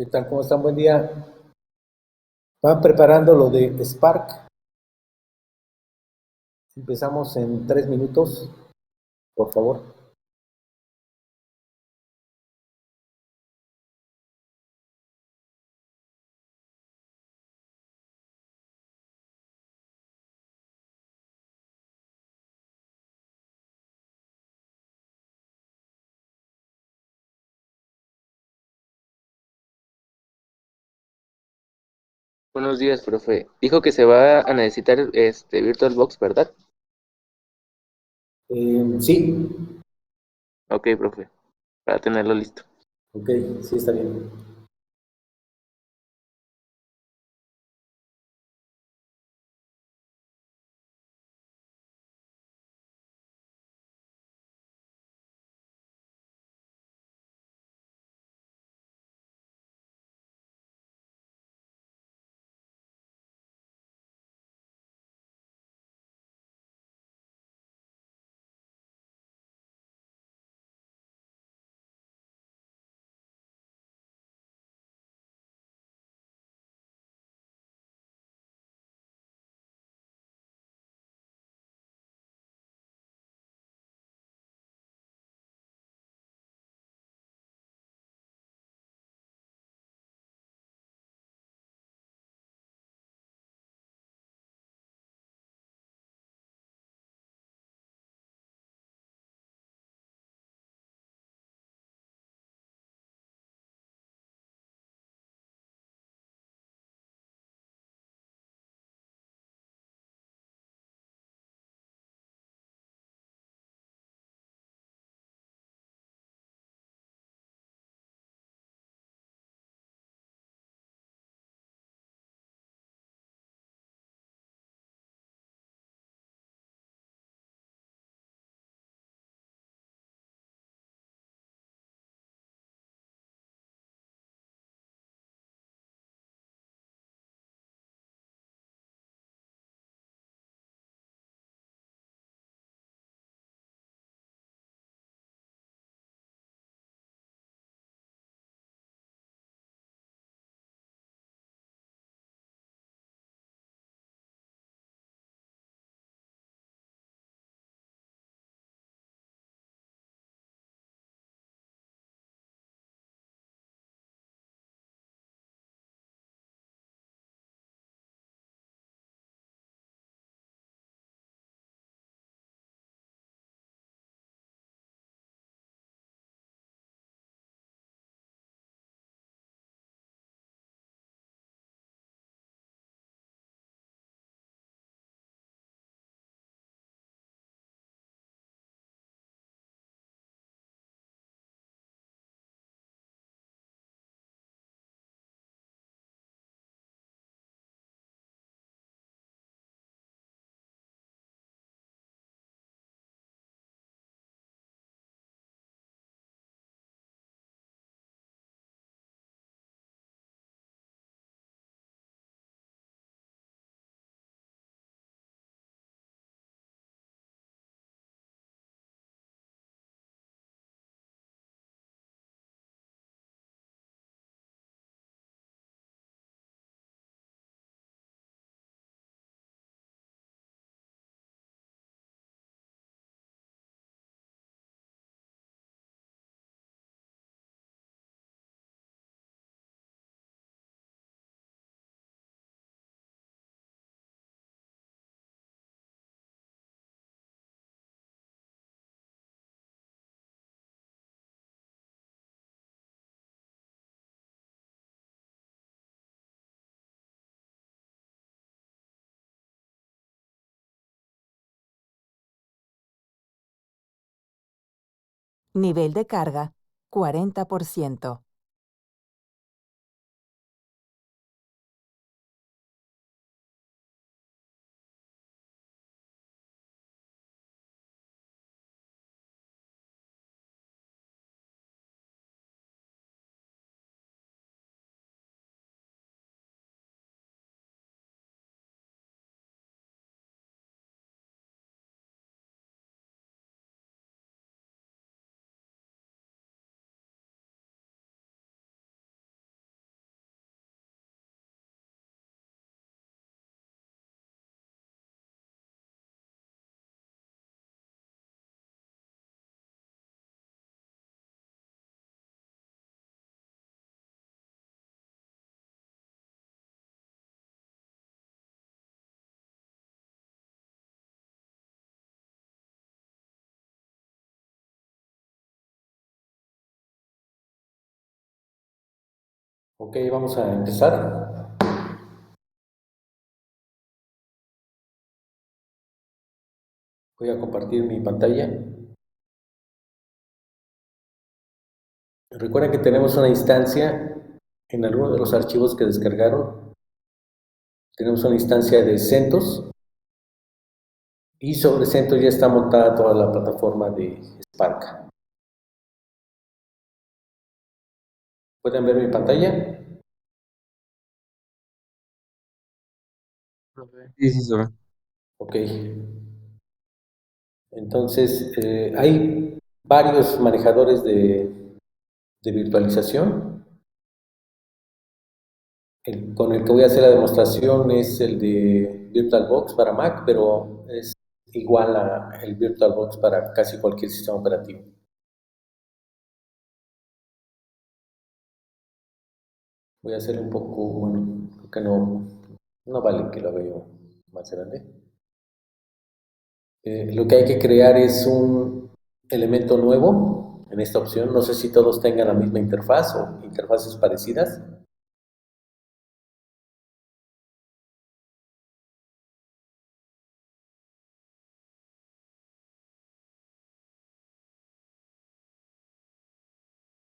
¿Qué tal? ¿Cómo están? Buen día. Van preparando lo de Spark. Empezamos en 3 minutos, por favor. Buenos días, profe. Dijo que se va a necesitar VirtualBox, ¿verdad? Sí, Ok, profe, para tenerlo listo. ok, sí está bien. Nivel de carga, 40%. Ok, vamos a empezar. Voy a compartir mi pantalla. Recuerden que tenemos una instancia en alguno de los archivos que descargaron. Tenemos una instancia de CentOS y sobre CentOS ya está montada toda la plataforma de Spark. ¿Pueden ver mi pantalla? Sí, sí, sobre. Ok. Entonces, hay varios manejadores de virtualización. Con el que voy a hacer la demostración es el de VirtualBox para Mac, pero es igual a el VirtualBox para casi cualquier sistema operativo. Voy a hacer un poco, bueno, creo que no vale que lo vea más grande. Lo que hay que crear es un elemento nuevo en esta opción. No sé si todos tengan la misma interfaz o interfaces parecidas.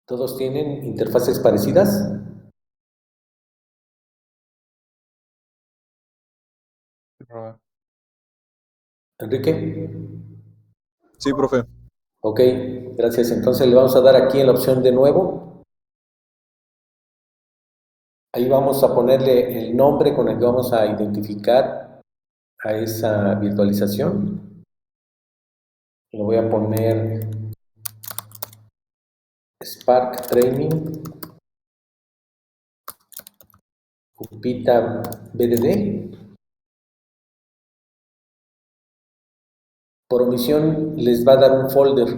¿Todos tienen interfaces parecidas? Enrique. Sí, profe. Ok, gracias. Entonces le vamos a dar aquí en la opción de nuevo. Ahí vamos a ponerle el nombre con el que vamos a identificar a esa virtualización. Le voy a poner Spark Training, Jupyter BDD. Por omisión les va a dar un folder.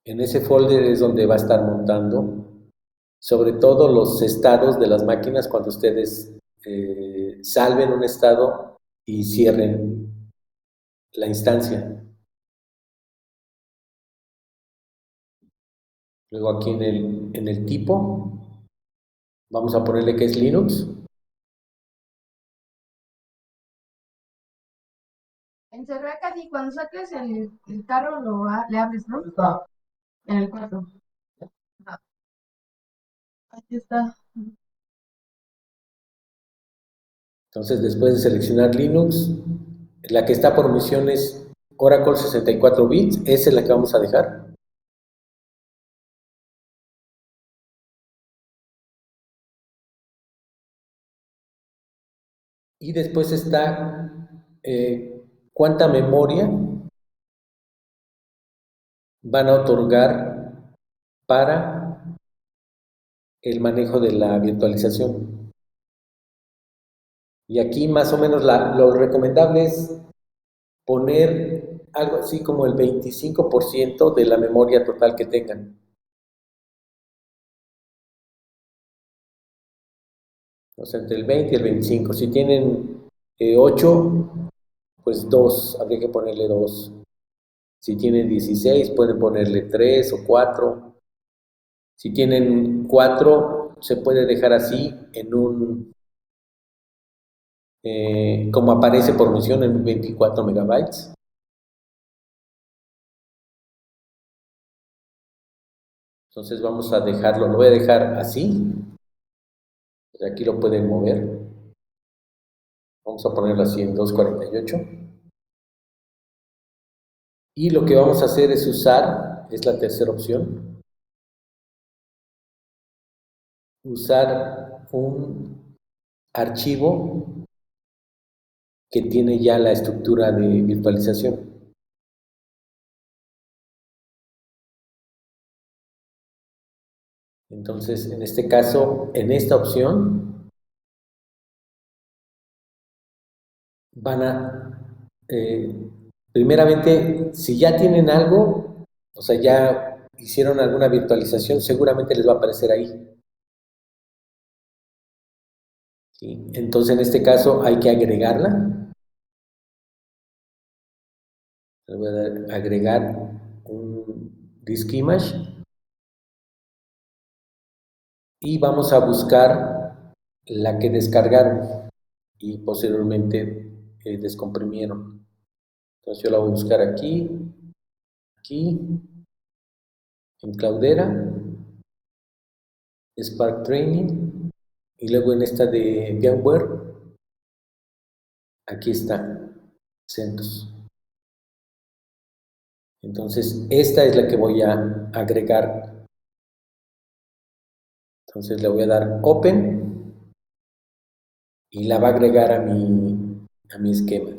En ese folder es donde va a estar montando sobre todo los estados de las máquinas cuando ustedes salven un estado y cierren la instancia. Luego aquí en el tipo vamos a ponerle que es Linux. En Cerraca, sí, cuando saques el carro le abres, ¿no? Está. En el cuarto. Ah, aquí está. Entonces después de seleccionar Linux, la que está por omisión es Oracle 64 bits, esa es la que vamos a dejar. Y después está cuánta memoria van a otorgar para el manejo de la virtualización. Y aquí más o menos lo recomendable es poner algo así como el 25% de la memoria total que tengan. O sea, entre el 20 y el 25. Si tienen 8, pues 2, habría que ponerle 2. Si tienen 16, pueden ponerle 3 o 4. Si tienen 4, se puede dejar así en un, como aparece por mención, en 24 megabytes. Entonces vamos a dejarlo, lo voy a dejar así. Aquí lo pueden mover. Vamos a ponerlo así en 248. Y lo que vamos a hacer es usar, es la tercera opción, usar un archivo que tiene ya la estructura de virtualización. Entonces, en este caso, en esta opción, van a, primeramente, si ya tienen algo, o sea, ya hicieron alguna virtualización, seguramente les va a aparecer ahí. ¿Sí? Entonces, en este caso, hay que agregarla. Le voy a dar agregar un disk image. y vamos a buscar la que descargaron y posteriormente descomprimieron. Entonces yo la voy a buscar aquí, en Cloudera, Spark Training, y luego en esta de VMware, aquí está, CentOS. Entonces esta es la que voy a agregar. Entonces le voy a dar Open y la va a agregar a mi esquema.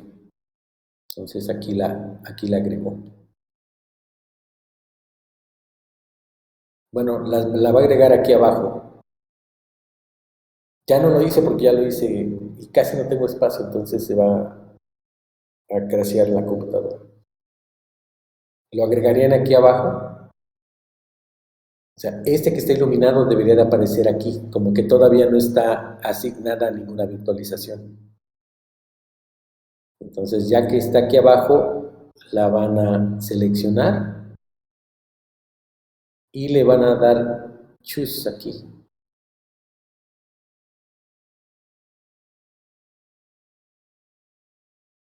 Entonces aquí la agregó. Bueno, la va a agregar aquí abajo. Ya no lo hice porque ya lo hice y casi no tengo espacio, entonces se va a crashear la computadora. Lo agregarían aquí abajo. O sea, este que está iluminado debería de aparecer aquí, como que todavía no está asignada a ninguna virtualización. Entonces, ya que está aquí abajo, la van a seleccionar y le van a dar Choose aquí.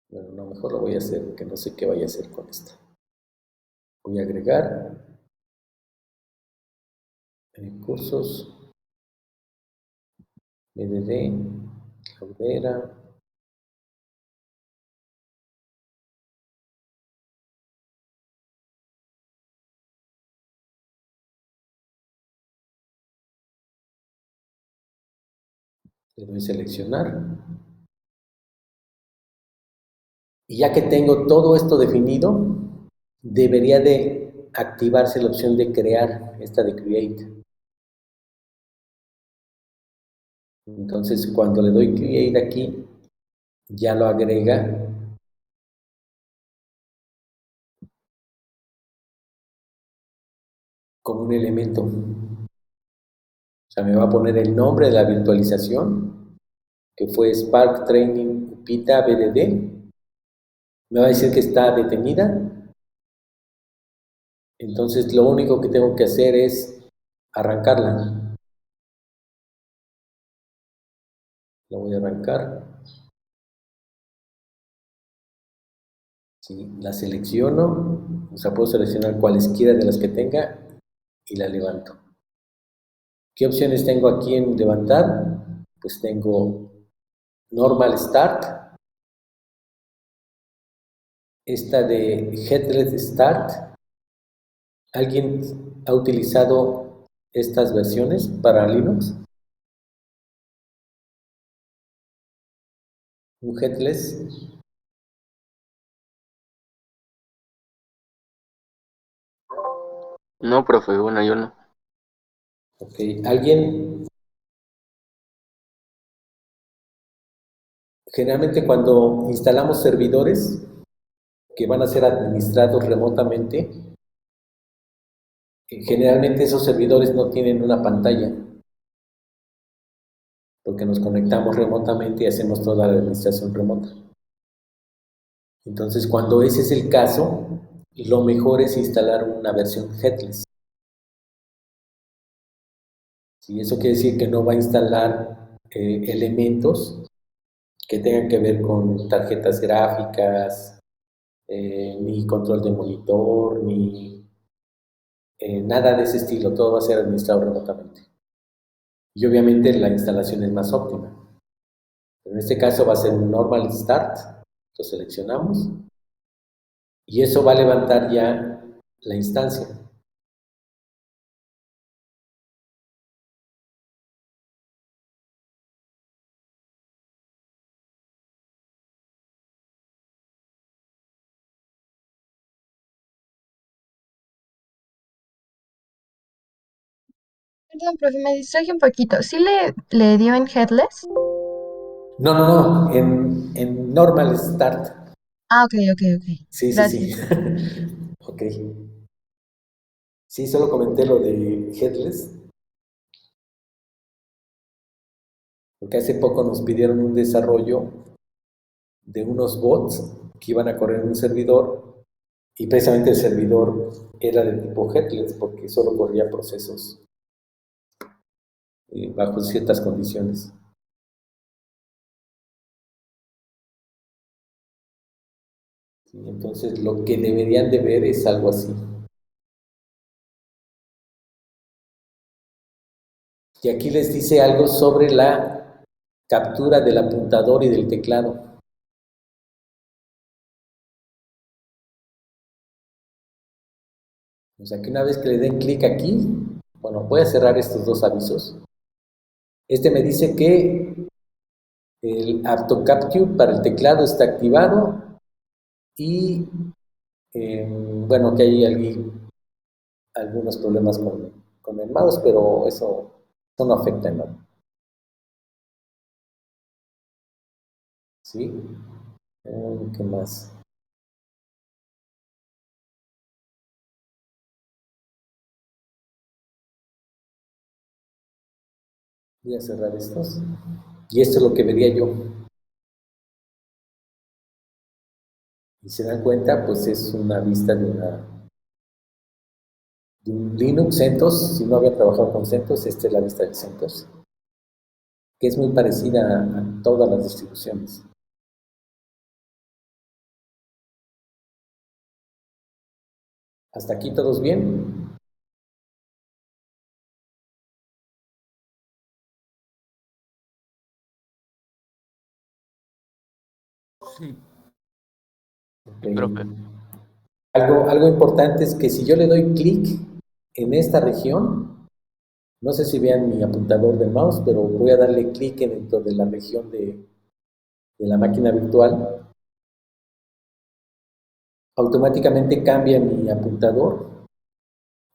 Bueno, no, mejor lo voy a hacer porque no sé qué vaya a hacer con esto. Voy a agregar cursos, BDD, Cloudera. Le doy seleccionar. Y ya que tengo todo esto definido, debería de activarse la opción de crear, esta de Create. Entonces, cuando le doy Create aquí, ya lo agrega como un elemento. O sea, me va a poner el nombre de la virtualización, que fue Spark Training Upita BDD. Me va a decir que está detenida. Entonces, lo único que tengo que hacer es arrancarla. La voy a arrancar. Sí, la selecciono, o sea, puedo seleccionar cualesquiera de las que tenga y la levanto. ¿Qué opciones tengo aquí en levantar? Pues tengo Normal Start, esta de Headless Start. ¿Alguien ha utilizado estas versiones para Linux? ¿Un Headless? No, profe, bueno, yo no. Ok, ¿alguien? Generalmente cuando instalamos servidores que van a ser administrados remotamente, generalmente esos servidores no tienen una pantalla, porque nos conectamos remotamente y hacemos toda la administración remota. Entonces, cuando ese es el caso, lo mejor es instalar una versión headless. ¿Sí? Eso quiere decir que no va a instalar elementos que tengan que ver con tarjetas gráficas, ni control de monitor, ni nada de ese estilo. Todo va a ser administrado remotamente. Y obviamente la instalación es más óptima. En este caso va a ser un normal start. Lo seleccionamos. Y eso va a levantar ya la instancia. Perdón, profe, me distraje un poquito. ¿Sí le dio en Headless? No, no, no, en normal start. Ah, ok, ok, ok. Sí, sí, sí. Gracias. Ok. Sí, solo comenté lo de headless, porque hace poco nos pidieron un desarrollo de unos bots que iban a correr en un servidor y precisamente el servidor era de tipo headless porque solo corría procesos bajo ciertas condiciones. ¿Sí? Entonces, lo que deberían de ver es algo así. Y aquí les dice algo sobre la captura del apuntador y del teclado. O sea que una vez que le den clic aquí, bueno, voy a cerrar estos dos avisos. Este me dice que el Auto Capture para el teclado está activado y bueno, que hay algunos problemas con el mouse, pero eso no afecta en nada. ¿Sí? ¿Qué más? Voy a cerrar estos. Y esto es lo que vería yo. Y se dan cuenta, pues es una vista de un Linux CentOS. Si no había trabajado con CentOS, esta es la vista de CentOS, que es muy parecida a todas las distribuciones. ¿Hasta aquí todos bien? Sí, Ok. profe. Algo importante es que si yo le doy clic en esta región, no sé si vean mi apuntador del mouse, pero voy a darle clic dentro de la región de la máquina virtual, automáticamente cambia mi apuntador.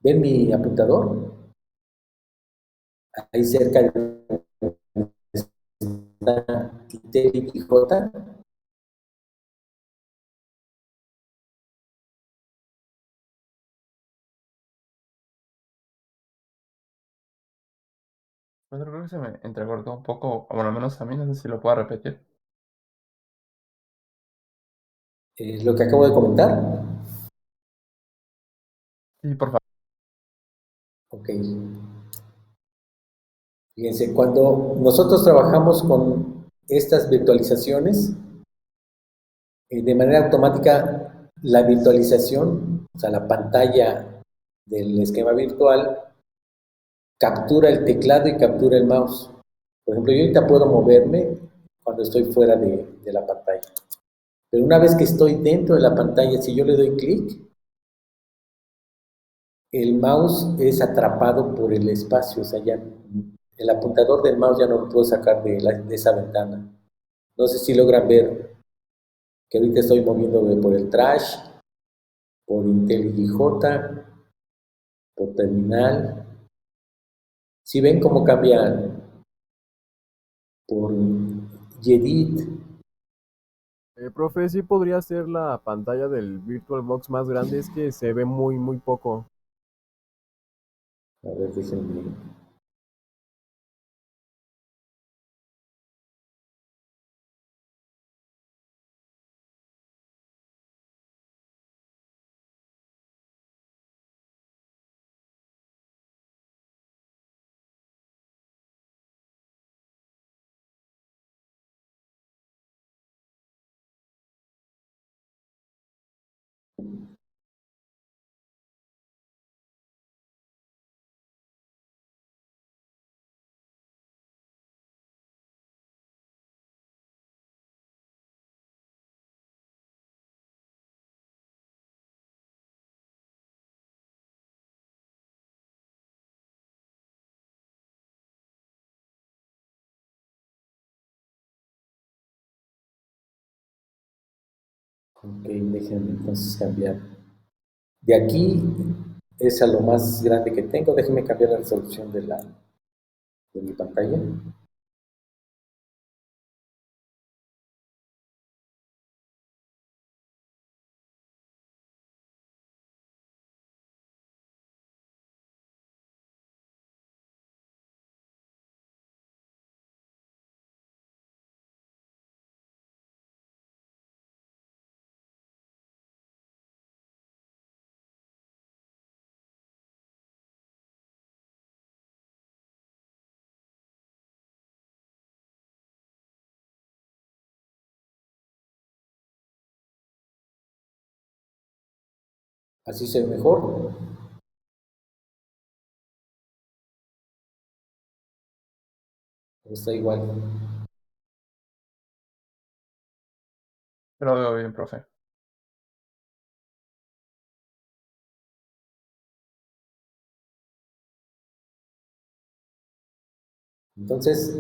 ¿Ven mi apuntador? Ahí cerca está Intel y J. Pues creo que se me entrecortó un poco, o bueno, al menos a mí, no sé si lo puedo repetir. Lo que acabo de comentar. Sí, por favor. Ok. Fíjense, cuando nosotros trabajamos con estas virtualizaciones, de manera automática la virtualización, o sea, la pantalla del esquema virtual, captura el teclado y captura el mouse. Por ejemplo, yo ahorita puedo moverme cuando estoy fuera de la pantalla. Pero una vez que estoy dentro de la pantalla, si yo le doy clic, el mouse es atrapado por el espacio, o sea, ya el apuntador del mouse ya no lo puedo sacar de esa ventana. No sé si logran ver que ahorita estoy moviéndome por el trash, por IntelliJ, por terminal. Si ven cómo cambia por Gedit, Profe, sí podría ser la pantalla del VirtualBox más grande, es que se ve muy poco. a ver, déjenme. Ok, déjenme entonces cambiar. De aquí es a lo más grande que tengo. Déjenme cambiar la resolución de mi pantalla. Así se ve mejor. Está igual. Yo lo veo bien, profe. Entonces,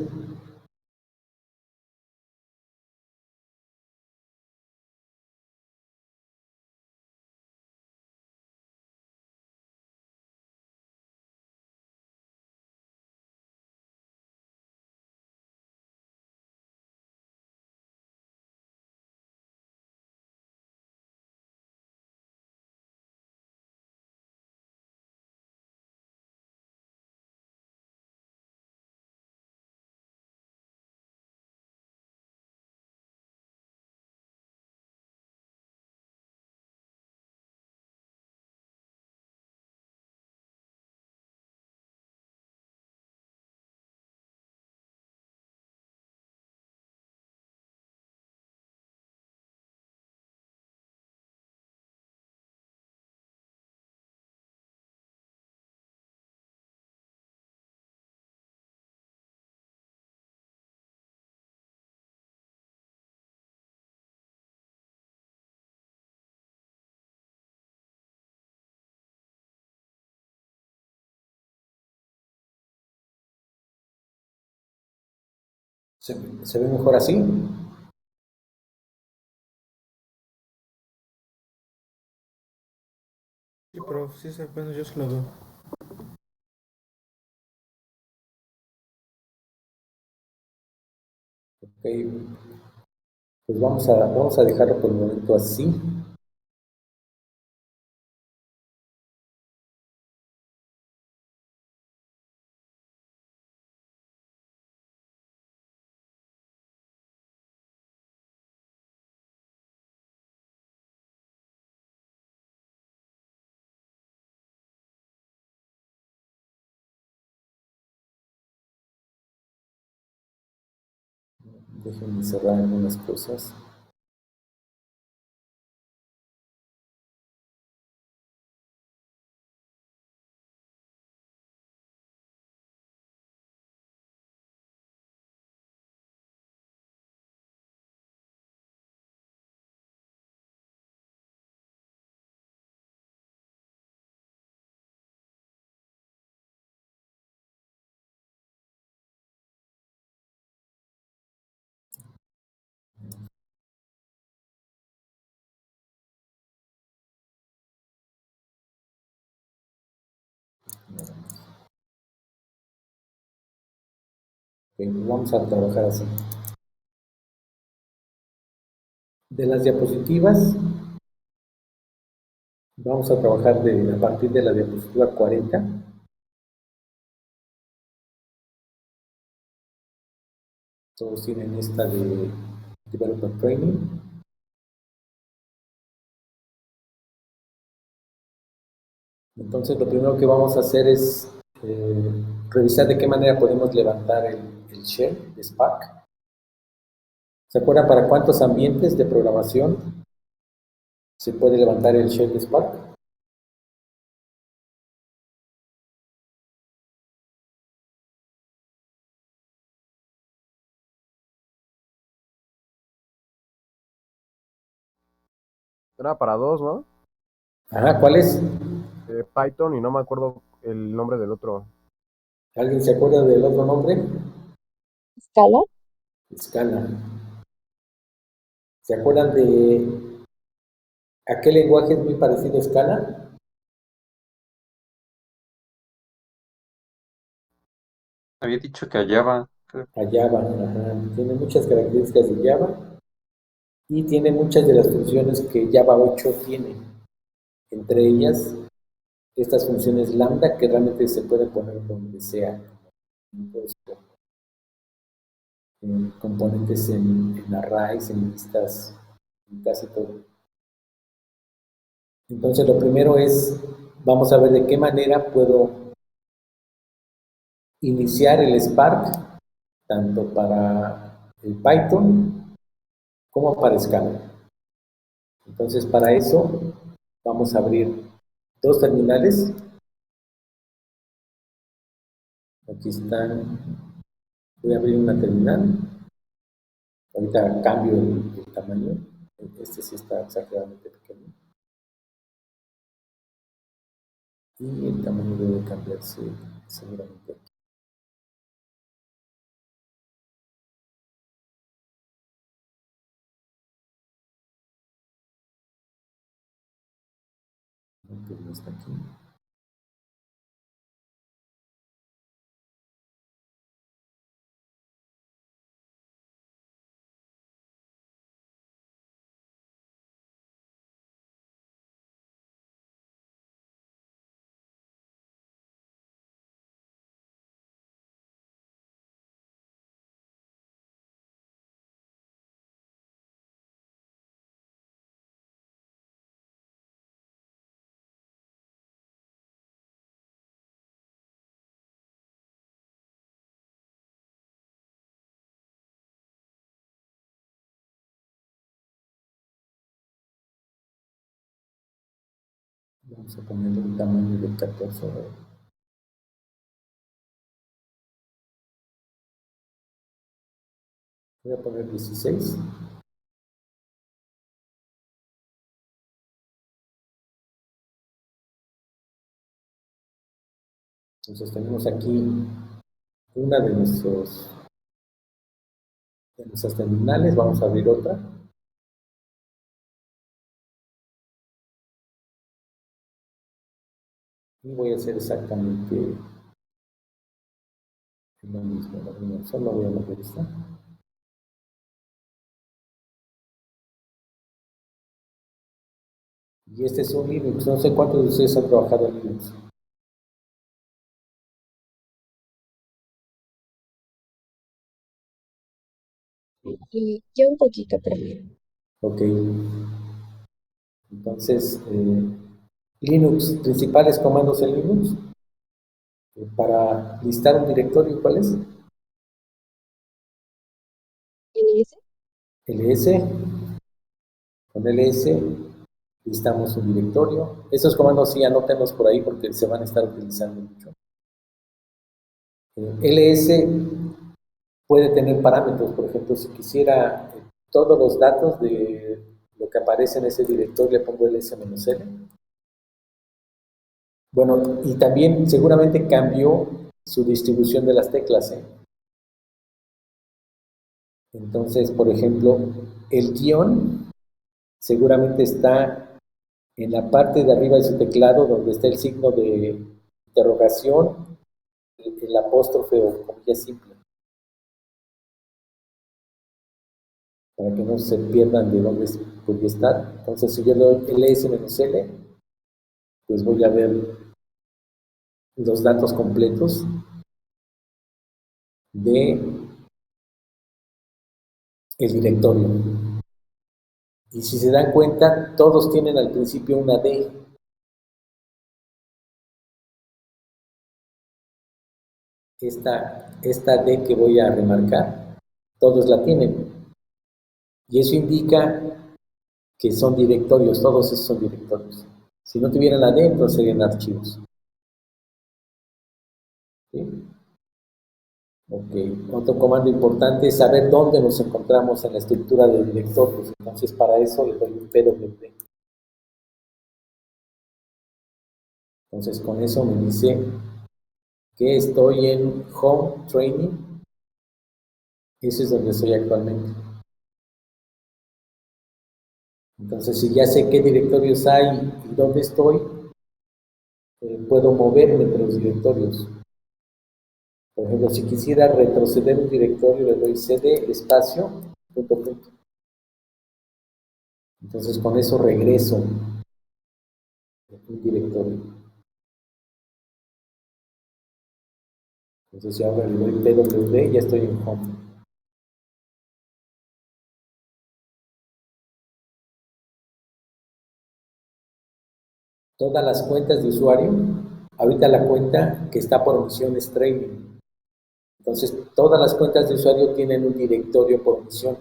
se ve mejor así. Sí, prof, sí, bueno, yo se lo veo. Ok, pues vamos a dejarlo por el momento así. Déjenme cerrar algunas cosas. Ok, vamos a trabajar así. De las diapositivas, vamos a trabajar a partir de la diapositiva 40. Todos tienen esta de Developer Training. Entonces, lo primero que vamos a hacer es revisar de qué manera podemos levantar el shell de Spark. ¿Se acuerdan para cuántos ambientes de programación se puede levantar el shell de Spark? Era para dos, ¿no? Ajá, ¿cuál es? Python y no me acuerdo el nombre del otro. ¿Alguien se acuerda del otro nombre? ¿Scala? Scala. ¿Se acuerdan de aquel lenguaje muy parecido a Scala? Había dicho que a Java. A Java. Ajá. Tiene muchas características de Java y tiene muchas de las funciones que Java 8 tiene. Entre ellas, estas funciones lambda que realmente se pueden poner donde sea. Entonces, componentes en arrays, en listas, en casi todo. Entonces, lo primero es, vamos a ver de qué manera puedo iniciar el Spark, tanto para el Python como para Scala. Entonces, para eso, vamos a abrir Dos terminales. Aquí están. Voy a abrir una terminal. Ahorita cambio el tamaño. Este sí está exageradamente pequeño. Y el tamaño debe cambiarse seguramente aquí. Entonces no está aquí. Vamos a ponerle un tamaño de 14. Voy a poner 16. Entonces tenemos aquí una de nuestras terminales. Vamos a abrir otra. Y voy a hacer exactamente lo mismo. Solo voy a mover esta. Y este es un Linux. No sé cuántos de ustedes han trabajado en Linux. Yo un poquito, pero Ok. Entonces, Linux, principales comandos en Linux. Para listar un directorio, ¿cuál es? ¿ls? ls. Con ls listamos un directorio. Esos comandos sí anótenlos por ahí porque se van a estar utilizando mucho. ls puede tener parámetros. Por ejemplo, si quisiera todos los datos de lo que aparece en ese directorio, le pongo ls-l. Bueno, y también seguramente cambió su distribución de las teclas. Entonces, por ejemplo, el guión seguramente está en la parte de arriba de su teclado donde está el signo de interrogación, el apóstrofe o comilla simple, para que no se pierdan de dónde podría estar. Entonces, si yo le doy ls-l, pues voy a ver los datos completos de el directorio. Y si se dan cuenta, todos tienen al principio una D. Esta D que voy a remarcar, todos la tienen. Y eso indica que son directorios, todos esos son directorios. Si no tuvieran la D, entonces serían archivos. ¿Sí? Ok, otro comando importante es saber dónde nos encontramos en la estructura de directorios. Entonces, para eso le doy un pwd. Entonces, con eso me dice que estoy en Home Training. Ese es donde estoy actualmente. Entonces, si ya sé qué directorios hay y dónde estoy, puedo moverme entre los directorios. Por ejemplo, si quisiera retroceder un directorio, le doy cd espacio, punto, punto. Entonces, con eso regreso un directorio. Entonces, si ahora le doy pwd, ya estoy en home. Todas las cuentas de usuario, ahorita la cuenta que está por omisión es training. Entonces, todas las cuentas de usuario tienen un directorio por omisión.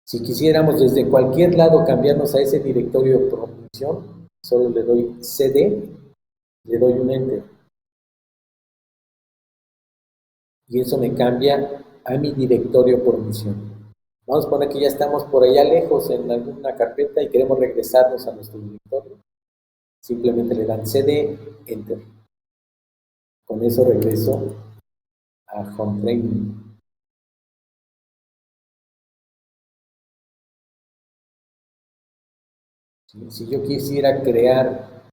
Si quisiéramos desde cualquier lado cambiarnos a ese directorio por omisión, solo le doy CD, le doy un Enter. Y eso me cambia a mi directorio por omisión. Vamos a poner que ya estamos por allá lejos en alguna carpeta y queremos regresarnos a nuestro directorio. Simplemente le dan CD, Enter. Con eso regreso a Home Training. Si yo quisiera crear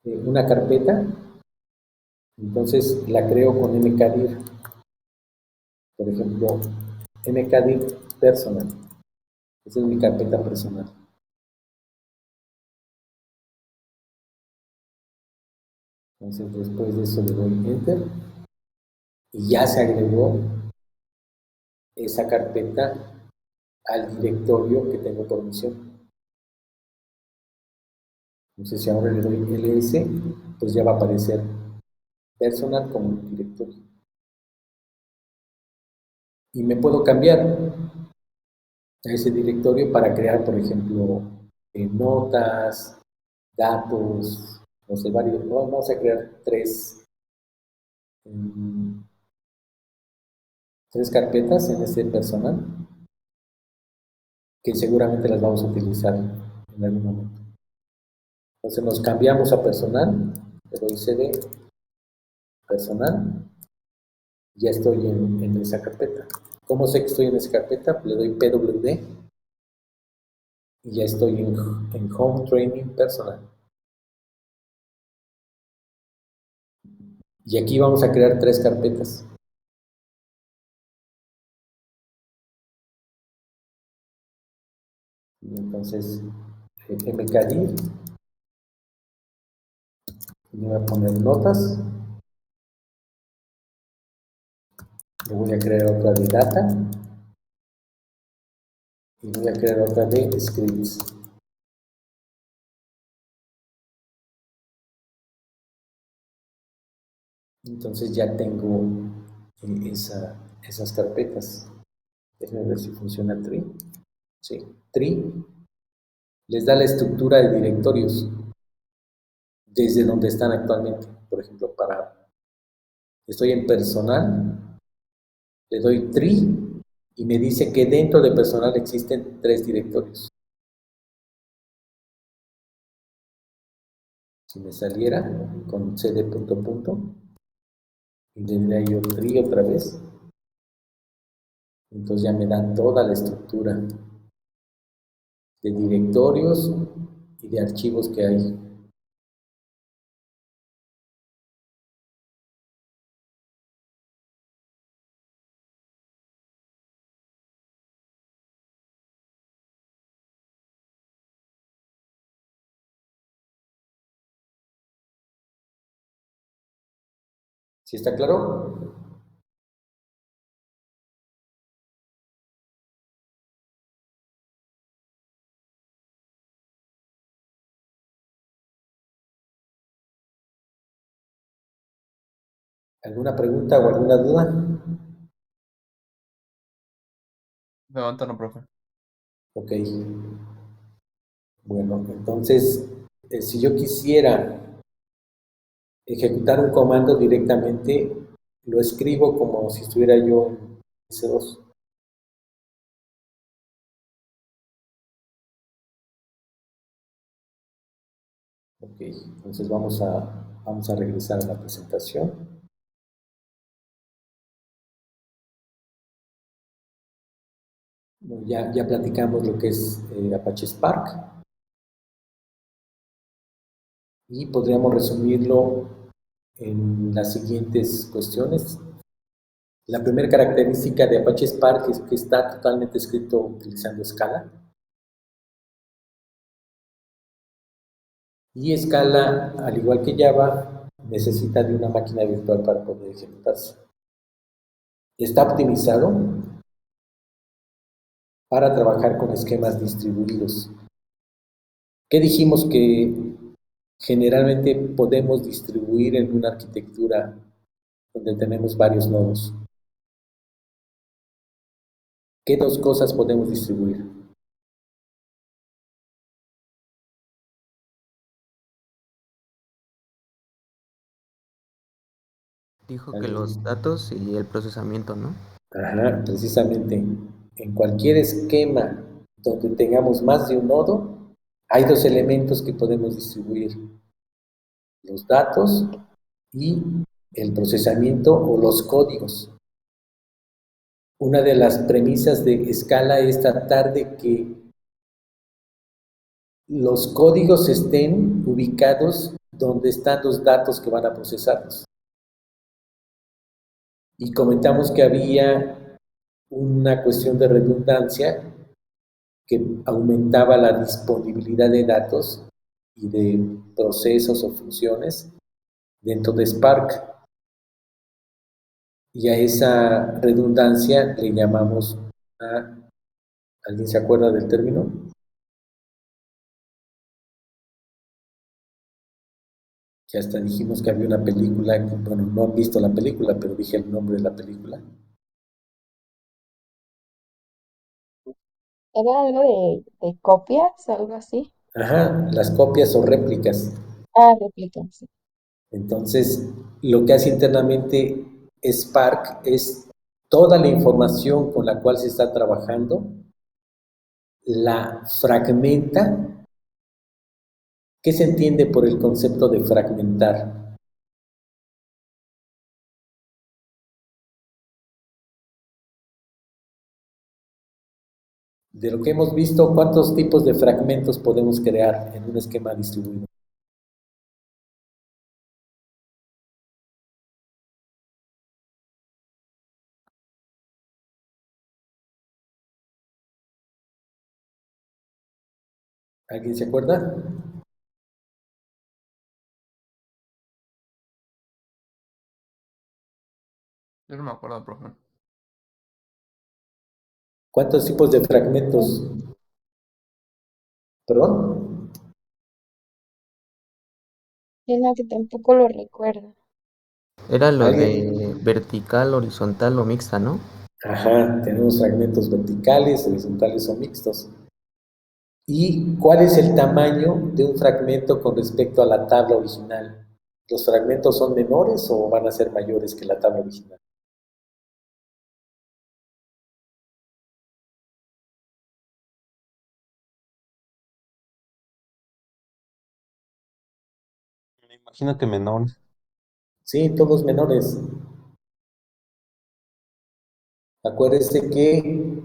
una carpeta, entonces la creo con mkdir. Por ejemplo, mkdir personal. Esa es mi carpeta personal. Entonces después de eso le doy Enter y ya se agregó esa carpeta al directorio que tengo por misión. Entonces si ahora le doy ls, pues ya va a aparecer personal como un directorio. Y me puedo cambiar a ese directorio para crear, por ejemplo, notas, datos, no sé, varios. Vamos a crear tres carpetas en este personal que seguramente las vamos a utilizar en algún momento. Entonces nos cambiamos a personal, le doy CD, personal, y ya estoy en esa carpeta. ¿Cómo sé que estoy en esa carpeta? Le doy PWD y ya estoy en Home Training Personal. Y aquí vamos a crear tres carpetas. Y entonces, mkdir, le voy a poner notas, le voy a crear otra de data y voy a crear otra de scripts. Entonces ya tengo esas carpetas. Déjenme ver si funciona tree. Sí, tree les da la estructura de directorios desde donde están actualmente. Por ejemplo, estoy en personal, le doy tree y me dice que dentro de personal existen tres directorios. Si me saliera con cd punto punto y le diría yo tree otra vez, entonces ya me dan toda la estructura de directorios y de archivos que hay. ¿Sí está claro? ¿Alguna pregunta o alguna duda? Levántalo, profe. Ok. Bueno, entonces, si yo quisiera ejecutar un comando directamente, lo escribo como si estuviera yo en S2. Ok, entonces vamos a regresar a la presentación. Bueno, ya platicamos lo que es Apache Spark y podríamos resumirlo en las siguientes cuestiones. La primera característica de Apache Spark es que está totalmente escrito utilizando Scala. Y Scala, al igual que Java, necesita de una máquina virtual para poder ejecutarse. Está optimizado para trabajar con esquemas distribuidos. ¿Qué dijimos que generalmente podemos distribuir en una arquitectura donde tenemos varios nodos? ¿Qué dos cosas podemos distribuir? Dijo que los datos y el procesamiento, ¿no? Ajá, precisamente. En cualquier esquema donde tengamos más de un nodo, hay dos elementos que podemos distribuir: los datos y el procesamiento o los códigos. Una de las premisas de escala es tratar de que los códigos estén ubicados donde están los datos que van a procesarlos. Y comentamos que había una cuestión de redundancia que aumentaba la disponibilidad de datos y de procesos o funciones dentro de Spark. Y a esa redundancia le llamamos ¿alguien se acuerda del término? Que hasta dijimos que había una película, bueno, no han visto la película, pero dije el nombre de la película. ¿Era algo de copias, algo así? Ajá, las copias o réplicas. Ah, réplicas, sí. Entonces, lo que hace internamente Spark es toda la información con la cual se está trabajando, la fragmenta. ¿Qué se entiende por el concepto de fragmentar? De lo que hemos visto, ¿cuántos tipos de fragmentos podemos crear en un esquema distribuido? ¿Alguien se acuerda? Yo no me acuerdo, profe. ¿Cuántos tipos de fragmentos? ¿Perdón? Sí, no, que tampoco lo recuerdo. Era lo ¿Alguien? de vertical, horizontal o mixta, ¿no? Ajá, tenemos fragmentos verticales, horizontales o mixtos. ¿Y cuál es el tamaño de un fragmento con respecto a la tabla original? ¿Los fragmentos son menores o van a ser mayores que la tabla original? Me imagino que menor. Sí, todos menores. Acuérdense que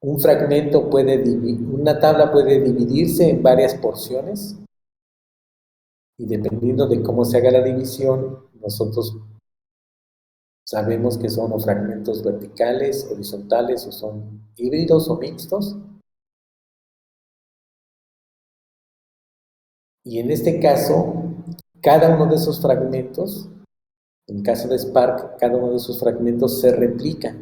un fragmento una tabla puede dividirse en varias porciones y dependiendo de cómo se haga la división, nosotros sabemos que son o fragmentos verticales, horizontales o son híbridos o mixtos. Y en este caso, cada uno de esos fragmentos, en el caso de Spark, cada uno de esos fragmentos se replica.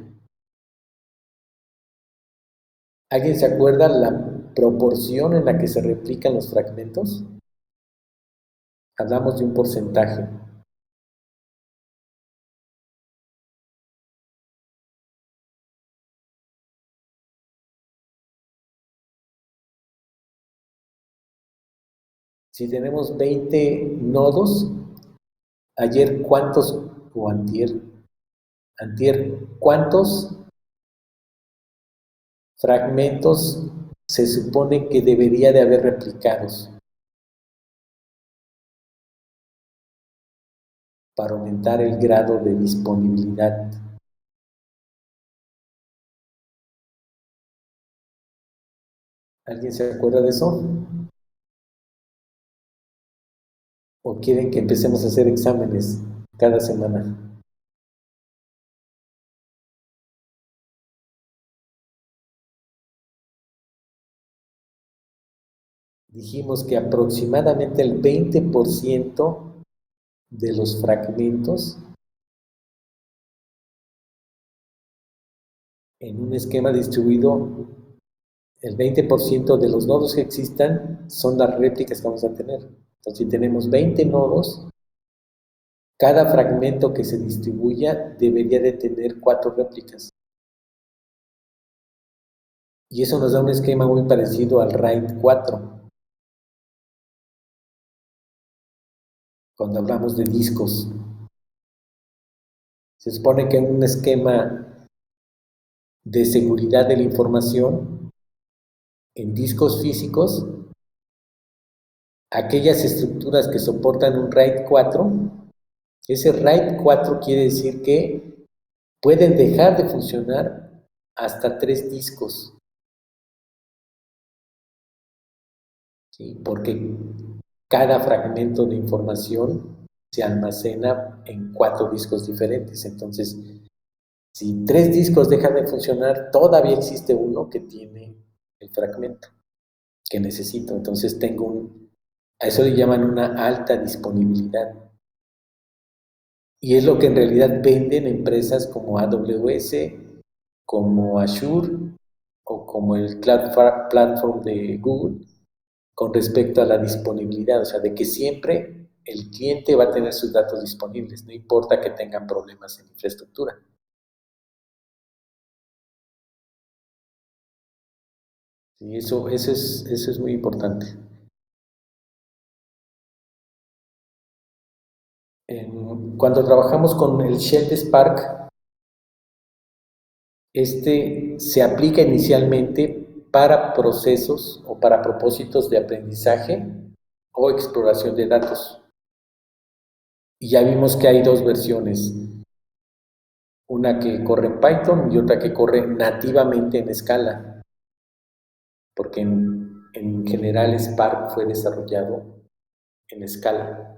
¿Alguien se acuerda la proporción en la que se replican los fragmentos? Hablamos de un porcentaje. Si tenemos 20 nodos, ayer cuántos, o antier, ¿cuántos fragmentos se supone que debería de haber replicados para aumentar el grado de disponibilidad? ¿Alguien se acuerda de eso? ¿O quieren que empecemos a hacer exámenes cada semana? Dijimos que aproximadamente el 20% de los fragmentos en un esquema distribuido, el 20% de los nodos que existan son las réplicas que vamos a tener. Entonces, si tenemos 20 nodos, cada fragmento que se distribuya debería de tener 4 réplicas. Y eso nos da un esquema muy parecido al RAID 4, cuando hablamos de discos. Se supone que en un esquema de seguridad de la información, en discos físicos, aquellas estructuras que soportan un RAID 4, ese RAID 4 quiere decir que pueden dejar de funcionar hasta 3 discos, ¿sí? Porque cada fragmento de información se almacena en 4 discos diferentes. Entonces, si 3 discos dejan de funcionar, todavía existe uno que tiene el fragmento que necesito. Entonces a eso le llaman una alta disponibilidad. Y es lo que en realidad venden empresas como AWS, como Azure o como el Cloud Platform de Google con respecto a la disponibilidad, o sea, de que siempre el cliente va a tener sus datos disponibles, no importa que tengan problemas en infraestructura. Sí, eso es muy importante. Cuando trabajamos con el Shell de Spark, este se aplica inicialmente para procesos o para propósitos de aprendizaje o exploración de datos. Y ya vimos que hay 2 versiones, una que corre en Python y otra que corre nativamente en Scala, porque en general Spark fue desarrollado en Scala.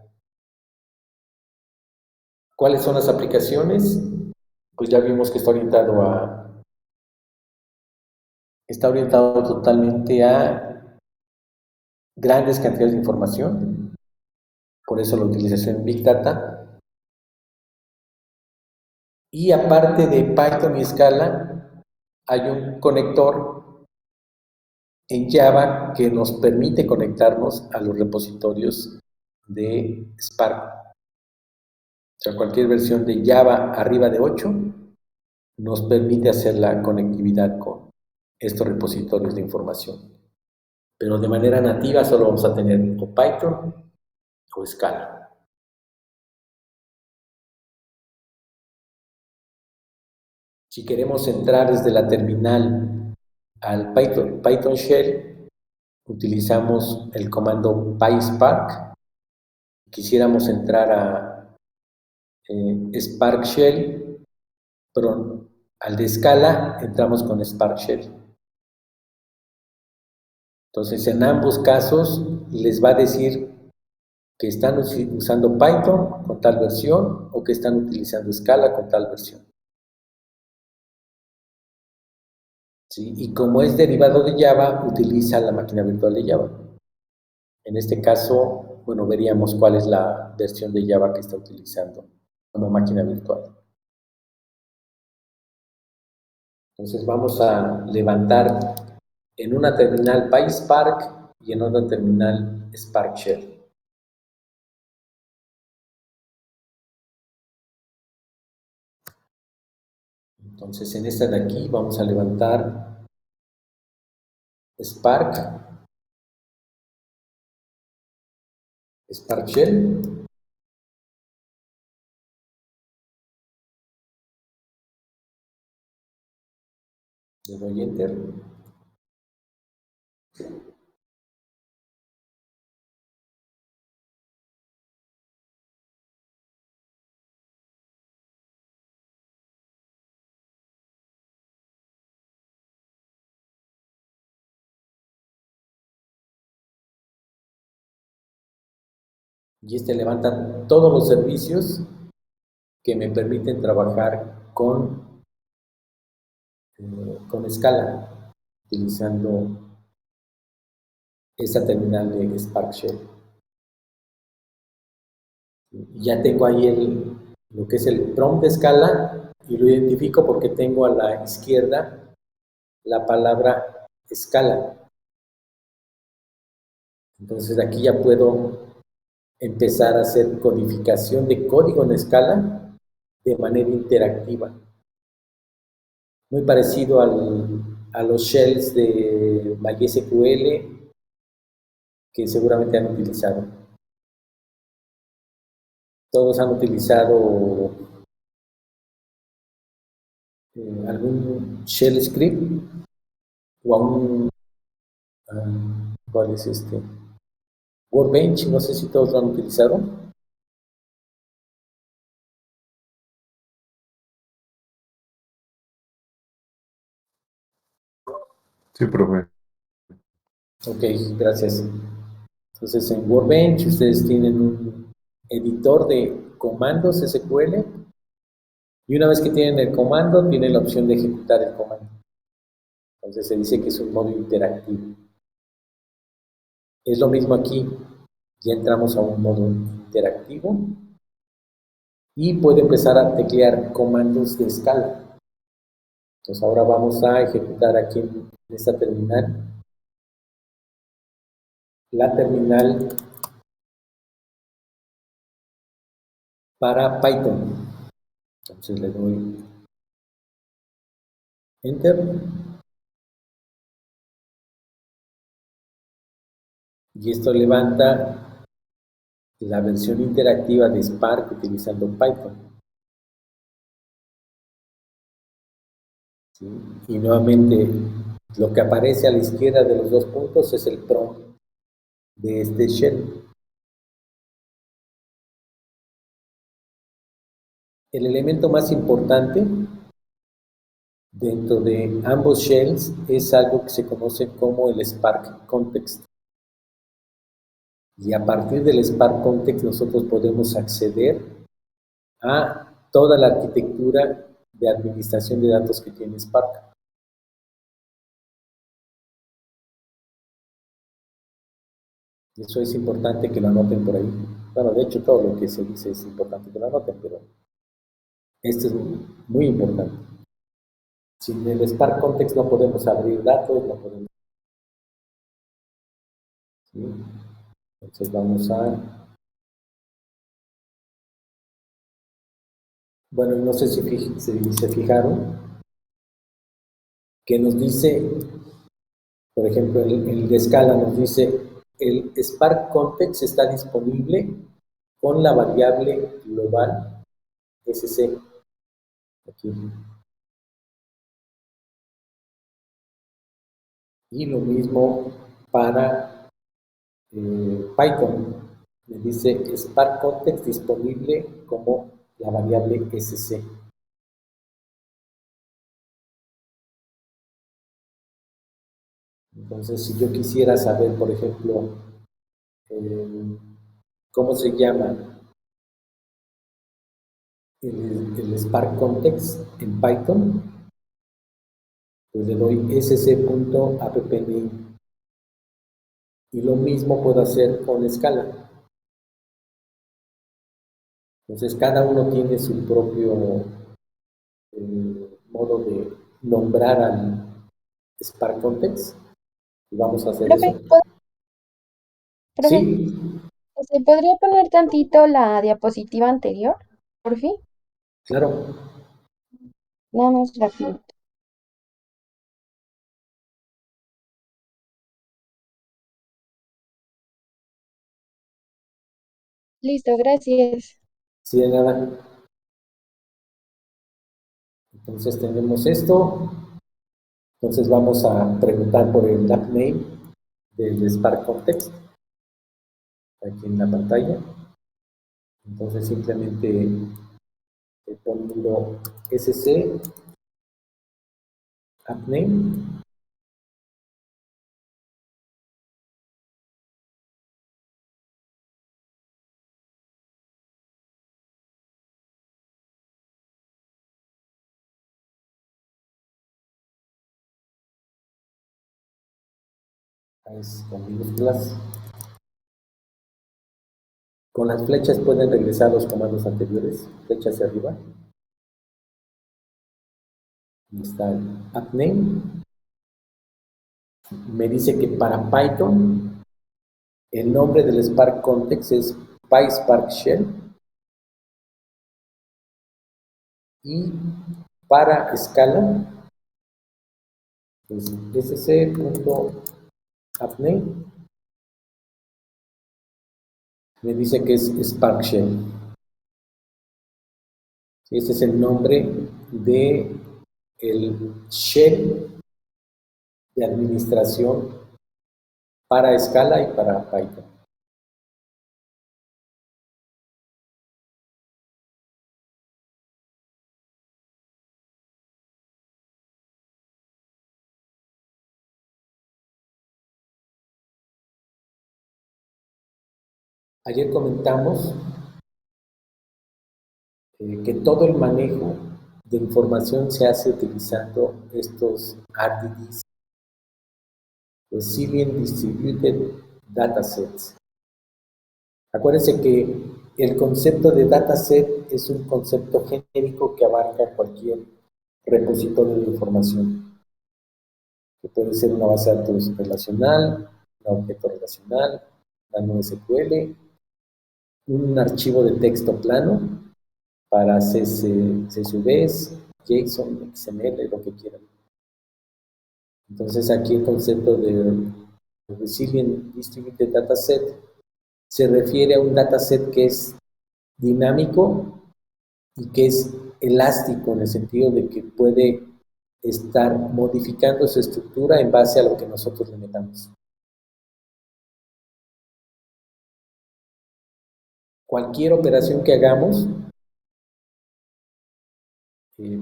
¿Cuáles son las aplicaciones? Pues ya vimos que está orientado totalmente a grandes cantidades de información, por eso la utilización en Big Data. Y aparte de Python y Scala, hay un conector en Java que nos permite conectarnos a los repositorios de Spark. O sea, cualquier versión de Java arriba de 8 nos permite hacer la conectividad con estos repositorios de información. Pero de manera nativa solo vamos a tener o Python o Scala. Si queremos entrar desde la terminal al Python Shell, utilizamos el comando PySpark. Quisiéramos entrar a Spark Shell, pero al de Scala entramos con Spark Shell. Entonces, en ambos casos les va a decir que están usando Python con tal versión o que están utilizando Scala con tal versión. ¿Sí? Y como es derivado de Java, utiliza la máquina virtual de Java. En este caso, bueno, veríamos cuál es la versión de Java que está utilizando como máquina virtual. Entonces vamos a levantar en una terminal PySpark y en otra terminal Spark Shell. Entonces en esta de aquí vamos a levantar Spark Shell. Le doy Enter. Y este levanta todos los servicios que me permiten trabajar con Scala, utilizando esta terminal de Spark Shell. Ya tengo ahí lo que es el prompt de Scala y lo identifico porque tengo a la izquierda la palabra Scala. Entonces aquí ya puedo empezar a hacer codificación de código en Scala de manera interactiva. Muy parecido a los shells de MySQL que seguramente han utilizado. Todos han utilizado algún shell script o a un, ¿cuál es este? Workbench, no sé si todos lo han utilizado. Sí, profe. Ok, gracias. Entonces en Workbench ustedes tienen un editor de comandos SQL y una vez que tienen el comando, tienen la opción de ejecutar el comando. Entonces se dice que es un modo interactivo. Es lo mismo aquí. Ya entramos a un modo interactivo y puede empezar a teclear comandos de escala. Entonces ahora vamos a ejecutar aquí en esta terminal la terminal para Python. Entonces le doy Enter y esto levanta la versión interactiva de Spark utilizando Python. ¿Sí? Y nuevamente lo que aparece a la izquierda de los dos puntos es el prompt de este shell. El elemento más importante dentro de ambos shells es algo que se conoce como el Spark Context. Y a partir del Spark Context nosotros podemos acceder a toda la arquitectura de administración de datos que tiene Spark. Eso es importante que lo anoten por ahí. Bueno, de hecho todo lo que se dice es importante que lo anoten, pero esto es muy importante. Sin el Spark Context no podemos abrir datos, no podemos... ¿sí? Entonces vamos a... Bueno, no sé si se fijaron que nos dice, por ejemplo, el de escala nos dice, el Spark Context está disponible con la variable global SC. Aquí. Y lo mismo para Python. Me dice Spark Context disponible como la variable SC. Entonces, si yo quisiera saber, por ejemplo, cómo se llama el Spark Context en Python, pues le doy sc.appname. Y lo mismo puedo hacer con Scala. Entonces, cada uno tiene su propio modo de nombrar al Spark Context. Y vamos a hacer Profe, eso. profe, Sí, ¿se podría poner tantito la diapositiva anterior? Por fin, claro. nada más rápido. Listo, gracias. Sí, de nada. Entonces tenemos esto. Entonces vamos a preguntar por el app name del Spark Context. Aquí en la pantalla. Entonces simplemente poniendo sc app name. Ahí es con minúsculas. Con las flechas pueden regresar los comandos anteriores. Flecha hacia arriba. Ahí está el app name. Me dice que para Python el nombre del Spark Context es PySpark Shell. Y para Scala, pues sc.appname me dice que es Spark Shell. Este es el nombre de el shell de administración para Scala y para Python. Ayer comentamos que todo el manejo de información se hace utilizando estos RDDs, Resilient Distributed Datasets. Acuérdense que el concepto de dataset es un concepto genérico que abarca cualquier repositorio de información, que puede ser una base de datos relacional, un objeto relacional, una NoSQL, un archivo de texto plano para CSVs, JSON, XML, lo que quieran. Entonces aquí el concepto de Resilient Distributed Dataset se refiere a un dataset que es dinámico y que es elástico en el sentido de que puede estar modificando su estructura en base a lo que nosotros le metamos. Cualquier operación que hagamos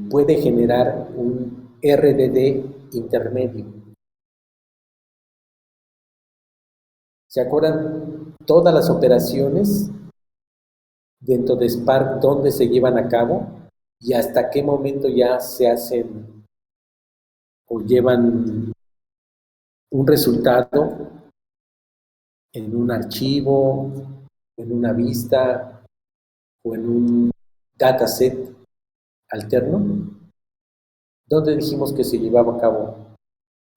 puede generar un RDD intermedio. ¿Se acuerdan todas las operaciones dentro de Spark dónde se llevan a cabo y hasta qué momento ya se hacen o llevan un resultado en un archivo, en una vista o en un dataset alterno? ¿Dónde dijimos que se llevaba a cabo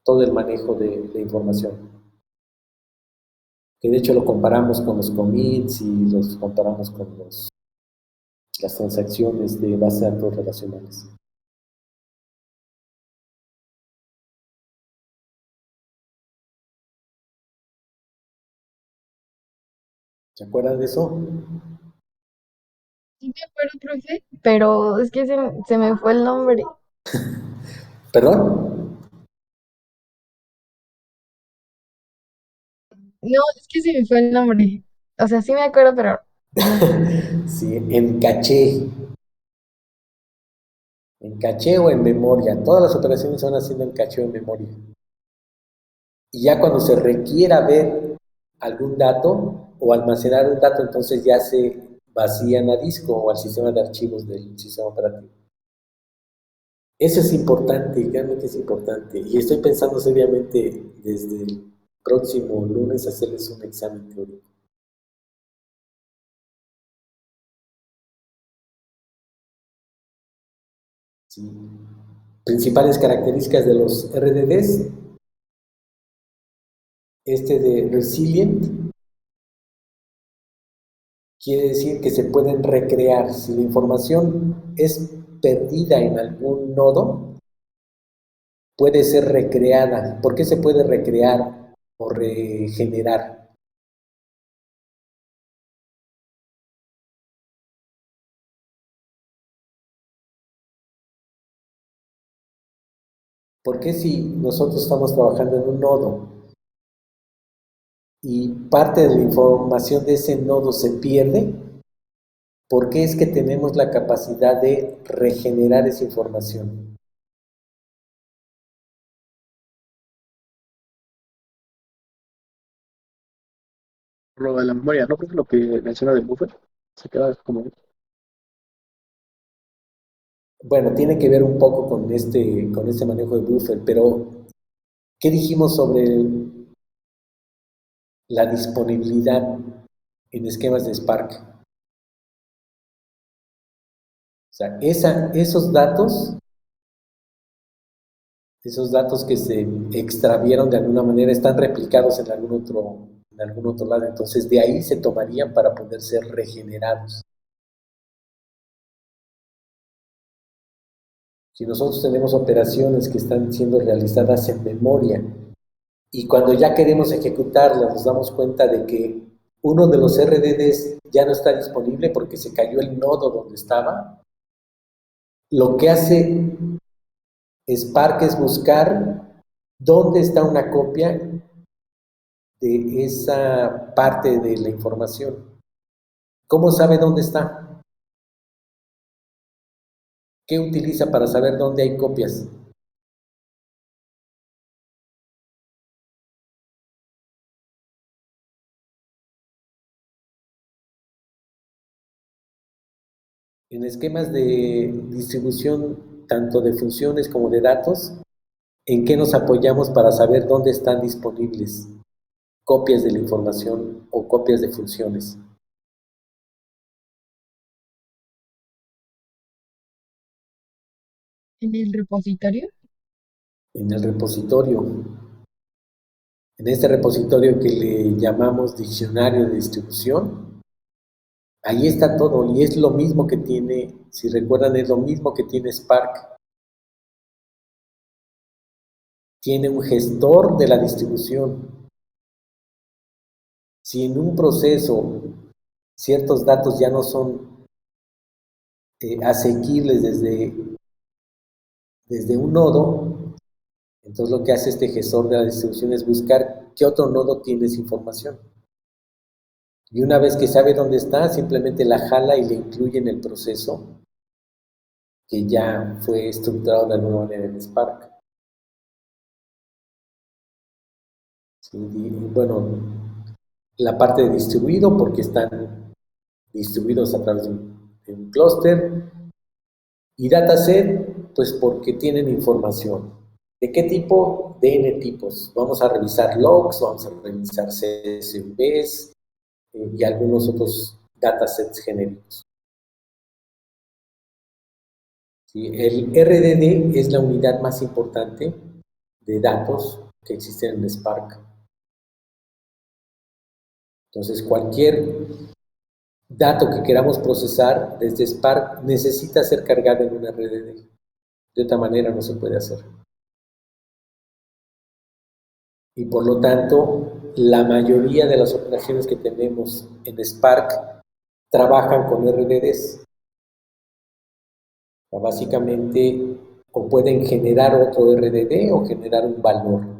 todo el manejo de la información? Que de hecho lo comparamos con los commits y los comparamos con las transacciones de base de datos relacionales. ¿Se acuerdan de eso? Sí me acuerdo, profe, pero es que se me fue el nombre. ¿Perdón? No, es que se me fue el nombre. O sea, sí me acuerdo, pero no. Sí, en caché o en memoria. Todas las operaciones se van haciendo en caché o en memoria. Y ya cuando se requiera ver algún dato o almacenar un dato, entonces ya se vacían a disco o al sistema de archivos del sistema operativo. Eso es importante, realmente es importante. Y estoy pensando seriamente desde el próximo lunes hacerles un examen teórico. Sí. Principales características de los RDDs. Este de resilient quiere decir que se pueden recrear. Si la información es perdida en algún nodo, puede ser recreada. ¿Por qué se puede recrear o regenerar? Porque si nosotros estamos trabajando en un nodo y parte de la información de ese nodo se pierde, ¿por qué es que tenemos la capacidad de regenerar esa información? Lo de la memoria, ¿no? Porque lo que menciona del buffer se queda como... Bueno, tiene que ver un poco con este manejo de buffer, pero ¿qué dijimos sobre la disponibilidad en esquemas de Spark? O sea, esos datos que se extravieron de alguna manera están replicados en algún otro lado, entonces de ahí se tomarían para poder ser regenerados. Si nosotros tenemos operaciones que están siendo realizadas en memoria y cuando ya queremos ejecutarlas nos damos cuenta de que uno de los RDDs ya no está disponible porque se cayó el nodo donde estaba, lo que hace Spark es buscar dónde está una copia de esa parte de la información. ¿Cómo sabe dónde está? ¿Qué utiliza para saber dónde hay copias? En esquemas de distribución, tanto de funciones como de datos, ¿en qué nos apoyamos para saber dónde están disponibles copias de la información o copias de funciones? ¿En el repositorio? En el repositorio. En este repositorio que le llamamos diccionario de distribución, ahí está todo y es lo mismo que tiene, si recuerdan, es lo mismo que tiene Spark. Tiene un gestor de la distribución. Si en un proceso ciertos datos ya no son asequibles desde un nodo, entonces lo que hace este gestor de la distribución es buscar qué otro nodo tiene esa información. Y una vez que sabe dónde está, simplemente la jala y la incluye en el proceso que ya fue estructurado de alguna manera en Spark. Sí, bueno, la parte de distribuido, porque están distribuidos a través de un clúster, y dataset, pues porque tienen información. ¿De qué tipo? De N tipos. Vamos a revisar logs, vamos a revisar CSVs y algunos otros datasets genéricos. ¿Sí? El RDD es la unidad más importante de datos que existen en Spark. Entonces, cualquier dato que queramos procesar desde Spark necesita ser cargado en un RDD. De otra manera no se puede hacer. Y por lo tanto, la mayoría de las operaciones que tenemos en Spark trabajan con RDDs. O básicamente, o pueden generar otro RDD o generar un valor.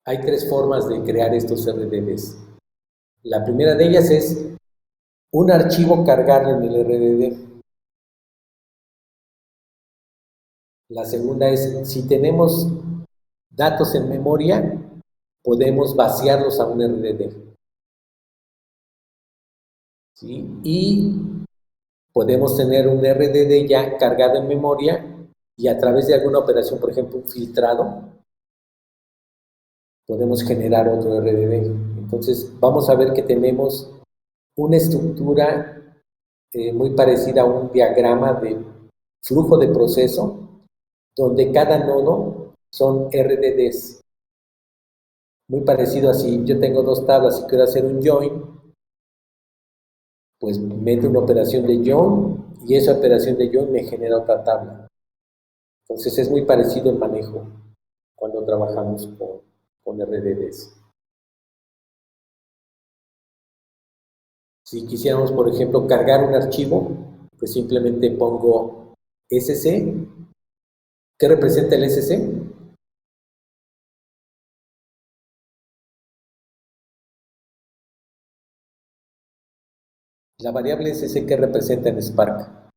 Hay tres formas de crear estos RDDs. La primera de ellas es un archivo cargado en el RDD. La segunda es, si tenemos datos en memoria, podemos vaciarlos a un RDD. ¿Sí? Y podemos tener un RDD ya cargado en memoria y a través de alguna operación, por ejemplo, un filtrado, podemos generar otro RDD. Entonces, vamos a ver que tenemos una estructura muy parecida a un diagrama de flujo de proceso, donde cada nodo son RDDs. Muy parecido así, yo tengo dos tablas y quiero hacer un join, pues meto una operación de join y esa operación de join me genera otra tabla. Entonces es muy parecido el manejo cuando trabajamos con RDDs. Si quisiéramos, por ejemplo, cargar un archivo, pues simplemente pongo SC. ¿Qué representa el SC? La variable SC que representa en Spark.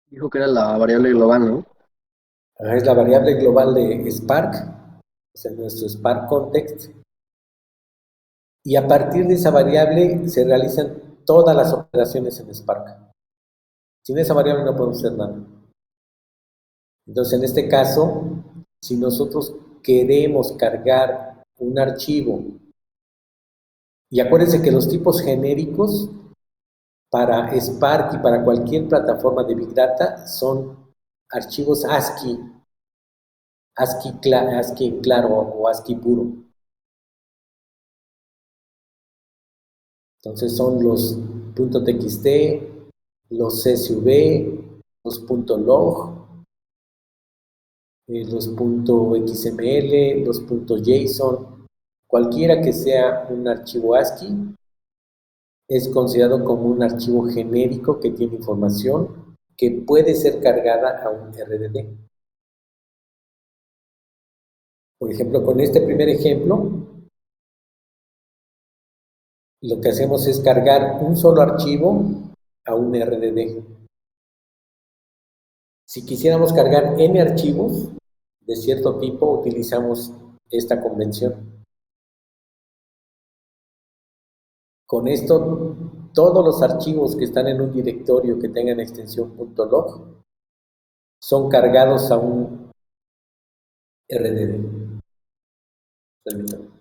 Dijo que era la variable global, ¿no? Es la variable global de Spark, o sea, nuestro Spark context. Y a partir de esa variable se realizan todas las operaciones en Spark. Sin esa variable no podemos hacer nada. Entonces, en este caso, si nosotros queremos cargar un archivo, y acuérdense que los tipos genéricos para Spark y para cualquier plataforma de Big Data son archivos ASCII, ASCII en claro o ASCII puro. Entonces son los .txt, los CSV, los .log, los .xml, los .json, Cualquiera que sea un archivo ASCII es considerado como un archivo genérico que tiene información que puede ser cargada a un RDD. Por ejemplo, con este primer ejemplo, lo que hacemos es cargar un solo archivo a un RDD. Si quisiéramos cargar N archivos de cierto tipo, utilizamos esta convención. Con esto, todos los archivos que están en un directorio que tengan extensión .log son cargados a un RDD. Permítanme.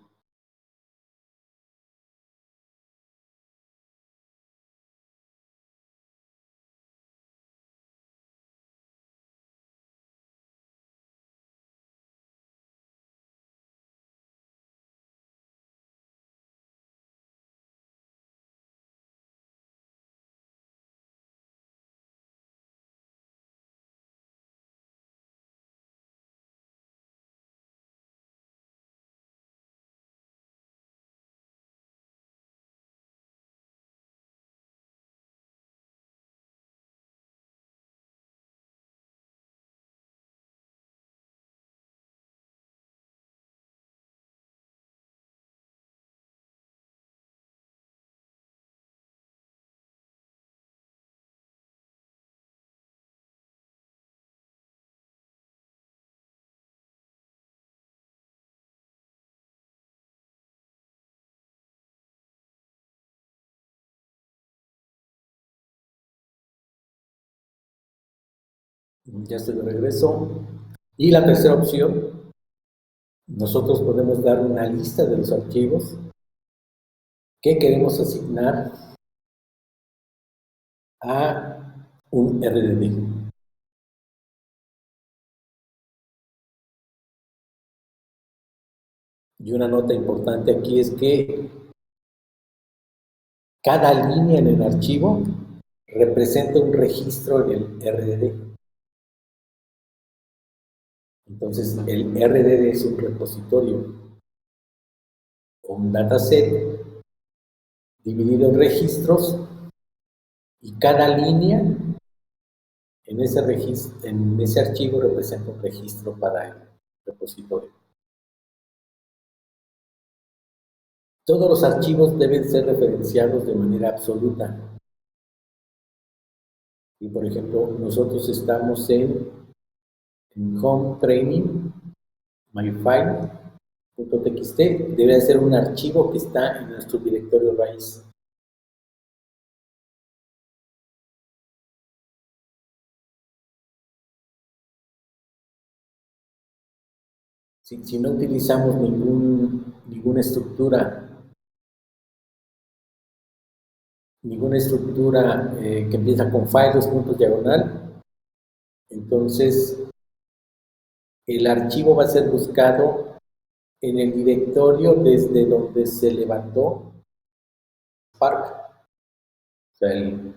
Ya estoy de regreso. Y la tercera opción, nosotros podemos dar una lista de los archivos que queremos asignar a un RDD. Y una nota importante aquí es que cada línea en el archivo representa un registro en el RDD. Entonces, el RDD es un repositorio o un dataset dividido en registros y cada línea en ese archivo representa un registro para el repositorio. Todos los archivos deben ser referenciados de manera absoluta. Y por ejemplo, nosotros estamos en Home Training, myfile.txt, debe ser un archivo que está en nuestro directorio raíz. Si no utilizamos ninguna estructura que empieza con file, dos puntos diagonal, entonces el archivo va a ser buscado en el directorio desde donde se levantó Spark, o sea, el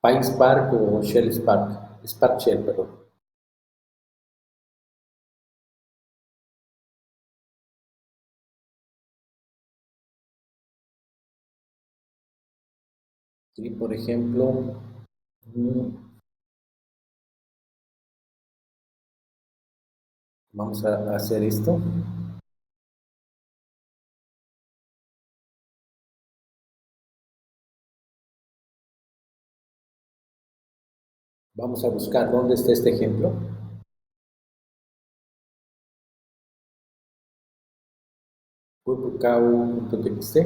PySpark o Shell Spark, Spark Shell, perdón. ¿Sí? Por ejemplo, vamos a hacer esto. Vamos a buscar dónde está este ejemplo. webcow.txt.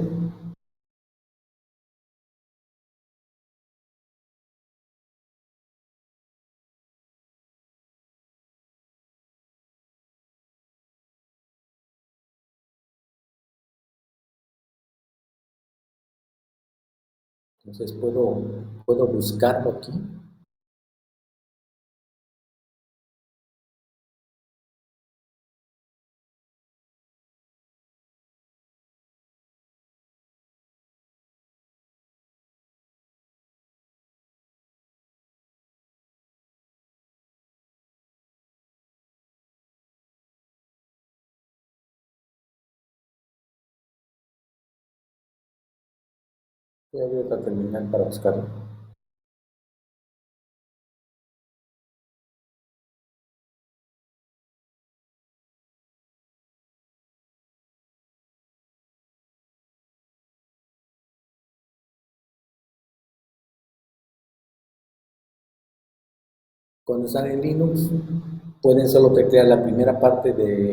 Entonces puedo buscarlo aquí. Voy a abrir otra terminal para buscarlo. Cuando están en Linux, pueden solo teclear la primera parte de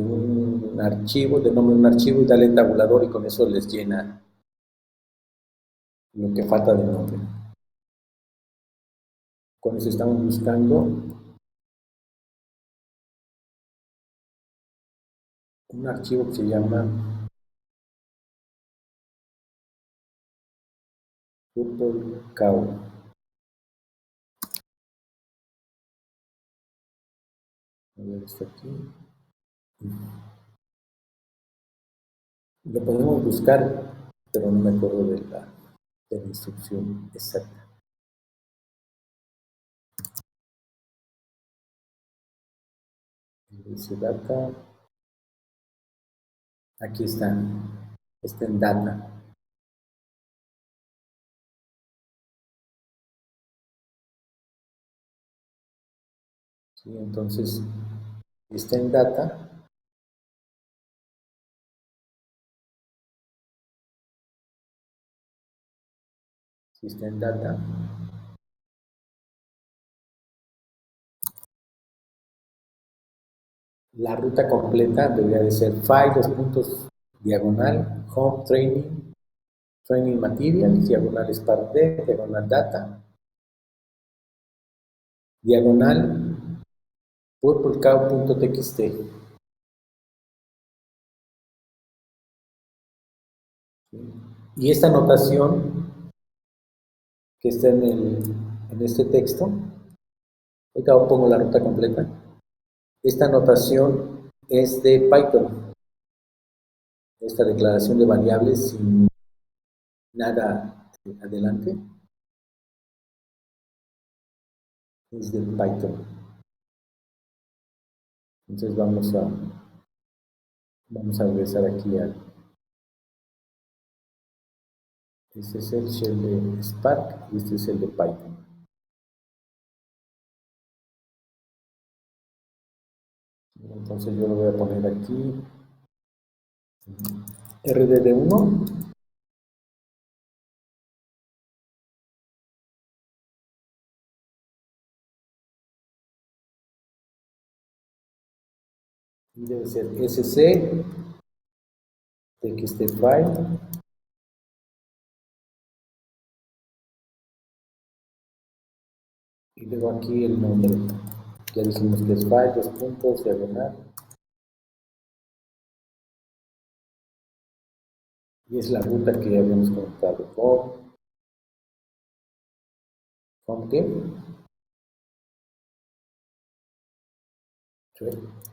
un archivo, del nombre de un archivo y darle tabulador y con eso les llena lo que falta del nombre. Con eso estamos buscando un archivo que se llama Purple Cow. A ver, está aquí. Lo podemos buscar, pero no me acuerdo de la instrucción exacta. Dice data. Aquí está. Está en data. ¿Sí? Entonces, está en data. Si está en data. La ruta completa debería de ser file, dos puntos, diagonal, home training, training materials, diagonal start date, diagonal data, diagonal purplecow.txt. Y esta anotación que está en este texto, ahorita pongo la ruta completa, esta anotación es de Python, esta declaración de variables sin nada adelante, es de Python. Entonces vamos a regresar aquí a este es el shell de Spark y este es el de Python. Entonces yo lo voy a poner aquí RDD1 y debe ser sc txt file y luego aquí el nombre. Ya dijimos que es file, dos puntos, diagonal. Y es la ruta que habíamos conectado. ¿Con qué?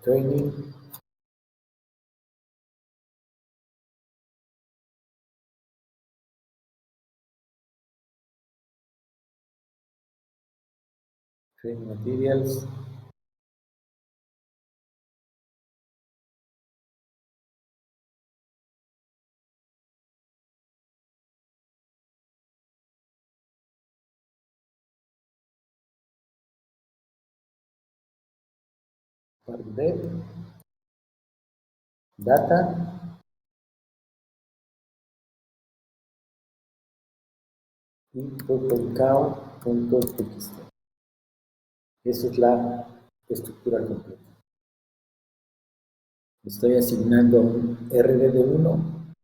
Training. Training materials. Dev, data y protocol.txt. Esa es la estructura completa. Estoy asignando un RDD1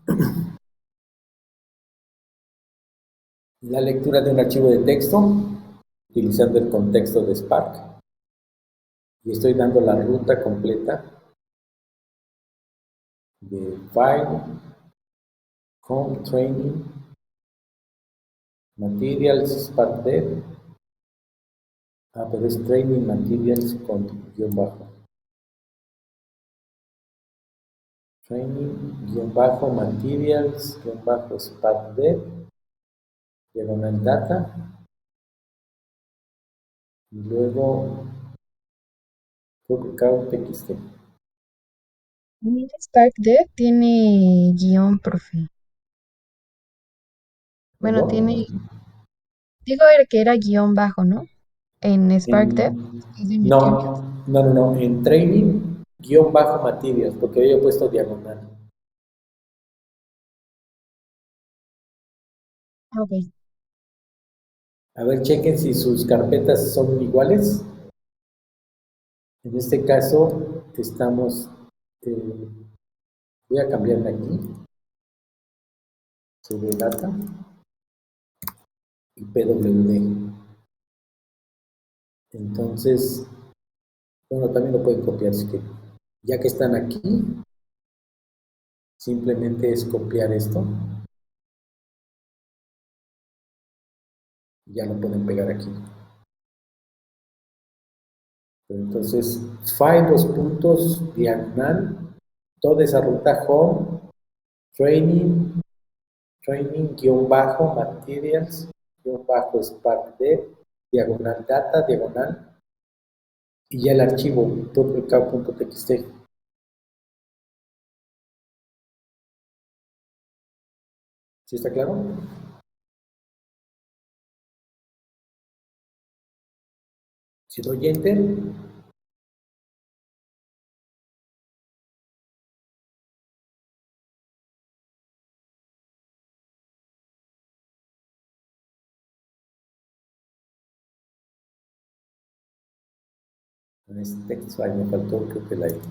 la lectura de un archivo de texto utilizando el contexto de Spark y estoy dando la ruta completa de file, home training, materials, Spark dev. Pero es training materials con guión bajo. Training, guión bajo, materials, guión bajo, Spark dev, diagonal data, y luego publicado txt. Mira, SparkDev tiene guión, profe. Bueno, ¿Perdón? digo que era guión bajo, ¿no? En SparkDev, es de Materials. No. En training, guión bajo materials, porque yo he puesto diagonal. Ok. A ver, chequen si sus carpetas son iguales. En este caso, estamos. eh, voy a cambiarle aquí. CD data y PWD. Entonces, bueno, también lo pueden copiar si quieren. Ya que están aquí, simplemente es copiar esto. Y ya lo pueden pegar aquí. Entonces, find los puntos, diagonal, toda esa ruta home, training, guión bajo, materials, guión bajo, sparkdev, diagonal data, diagonal, y ya el archivo, .txt. ¿Sí está claro? Si doy enter, en este text file me faltó, creo que la E.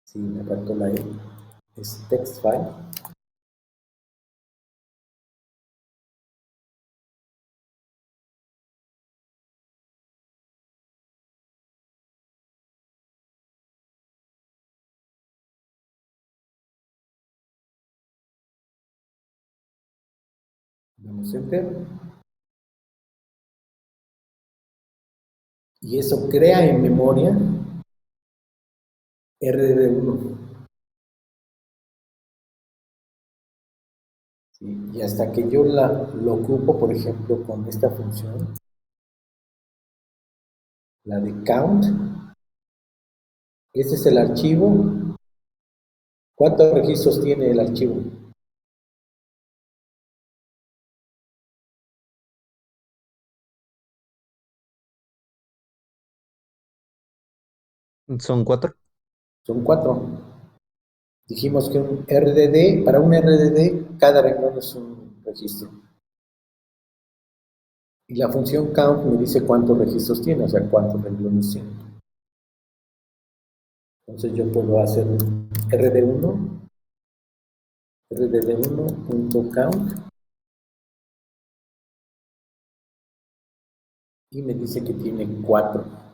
Sí, me faltó la E. Es text file. Damos enter. Y eso crea en memoria RDD1. ¿Sí? Y hasta que yo lo ocupo, por ejemplo, con esta función, la de count, este es el archivo. ¿Cuántos registros tiene el archivo? Son 4. Son 4. Dijimos que un RDD, para un RDD, cada renglón es un registro. Y la función count me dice cuántos registros tiene, o sea, cuántos renglones tiene. Entonces yo puedo hacer un rdd1.count, y me dice que tiene 4.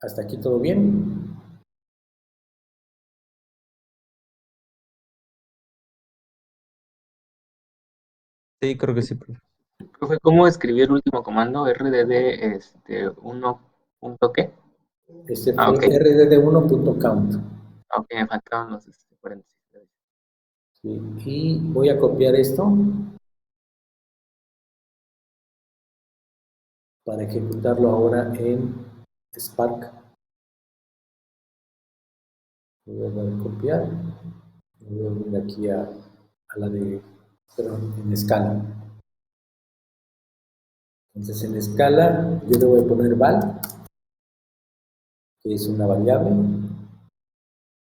¿Hasta aquí todo bien? Sí, creo que sí, profe. Profe, ¿cómo escribir el último comando? RDD, 1, punto qué? Este Ah, fue ok. rdd1.count. Ok, me faltaban los paréntesis. ¿Sí? Y voy a copiar esto para ejecutarlo ahora en Spark. Voy a dar a copiar. Voy a venir aquí a la de, perdón, en escala. Entonces en escala yo le voy a poner val, que es una variable,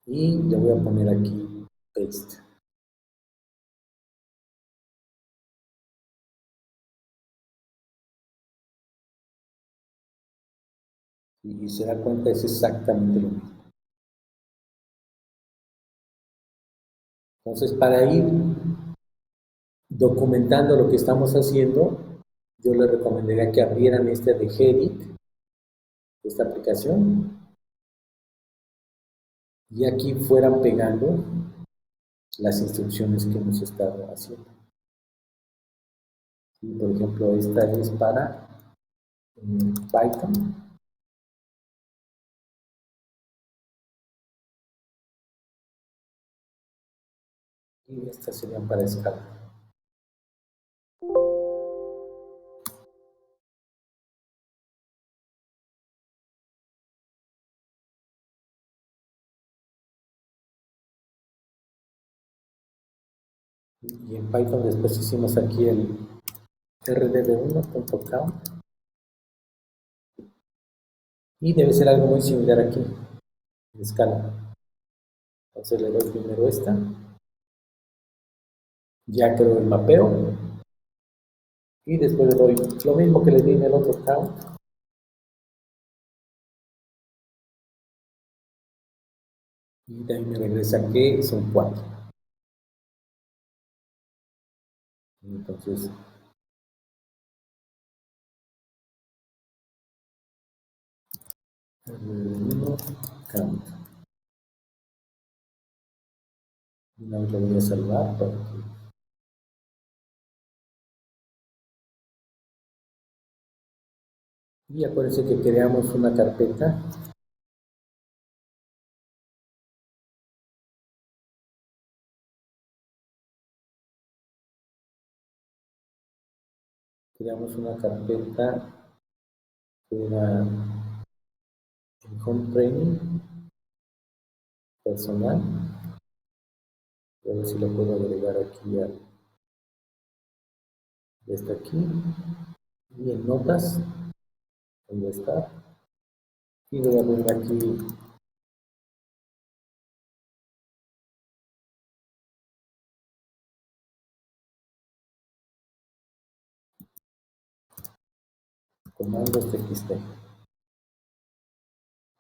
y le voy a poner aquí paste. Y se da cuenta, es exactamente lo mismo. Entonces, para ir documentando lo que estamos haciendo, yo le recomendaría que abrieran este de Gedit, esta aplicación, y aquí fueran pegando las instrucciones que hemos estado haciendo. Y, por ejemplo, esta es para Python. Y estas serían para escala. Y en Python después hicimos aquí el rdb1.count. Y debe ser algo muy similar aquí, en escala. Entonces le doy primero esta. Ya creo el mapeo. Y después le doy lo mismo que le di en el otro count. Y de ahí me regresa que son 4. Entonces, count. Una vez lo voy a salvar para que... Y acuérdense que creamos una carpeta. Creamos una carpeta que era el home training personal. A ver si lo puedo agregar aquí al... Está aquí. Y en notas, donde está. Y voy a poner aquí comandos txt.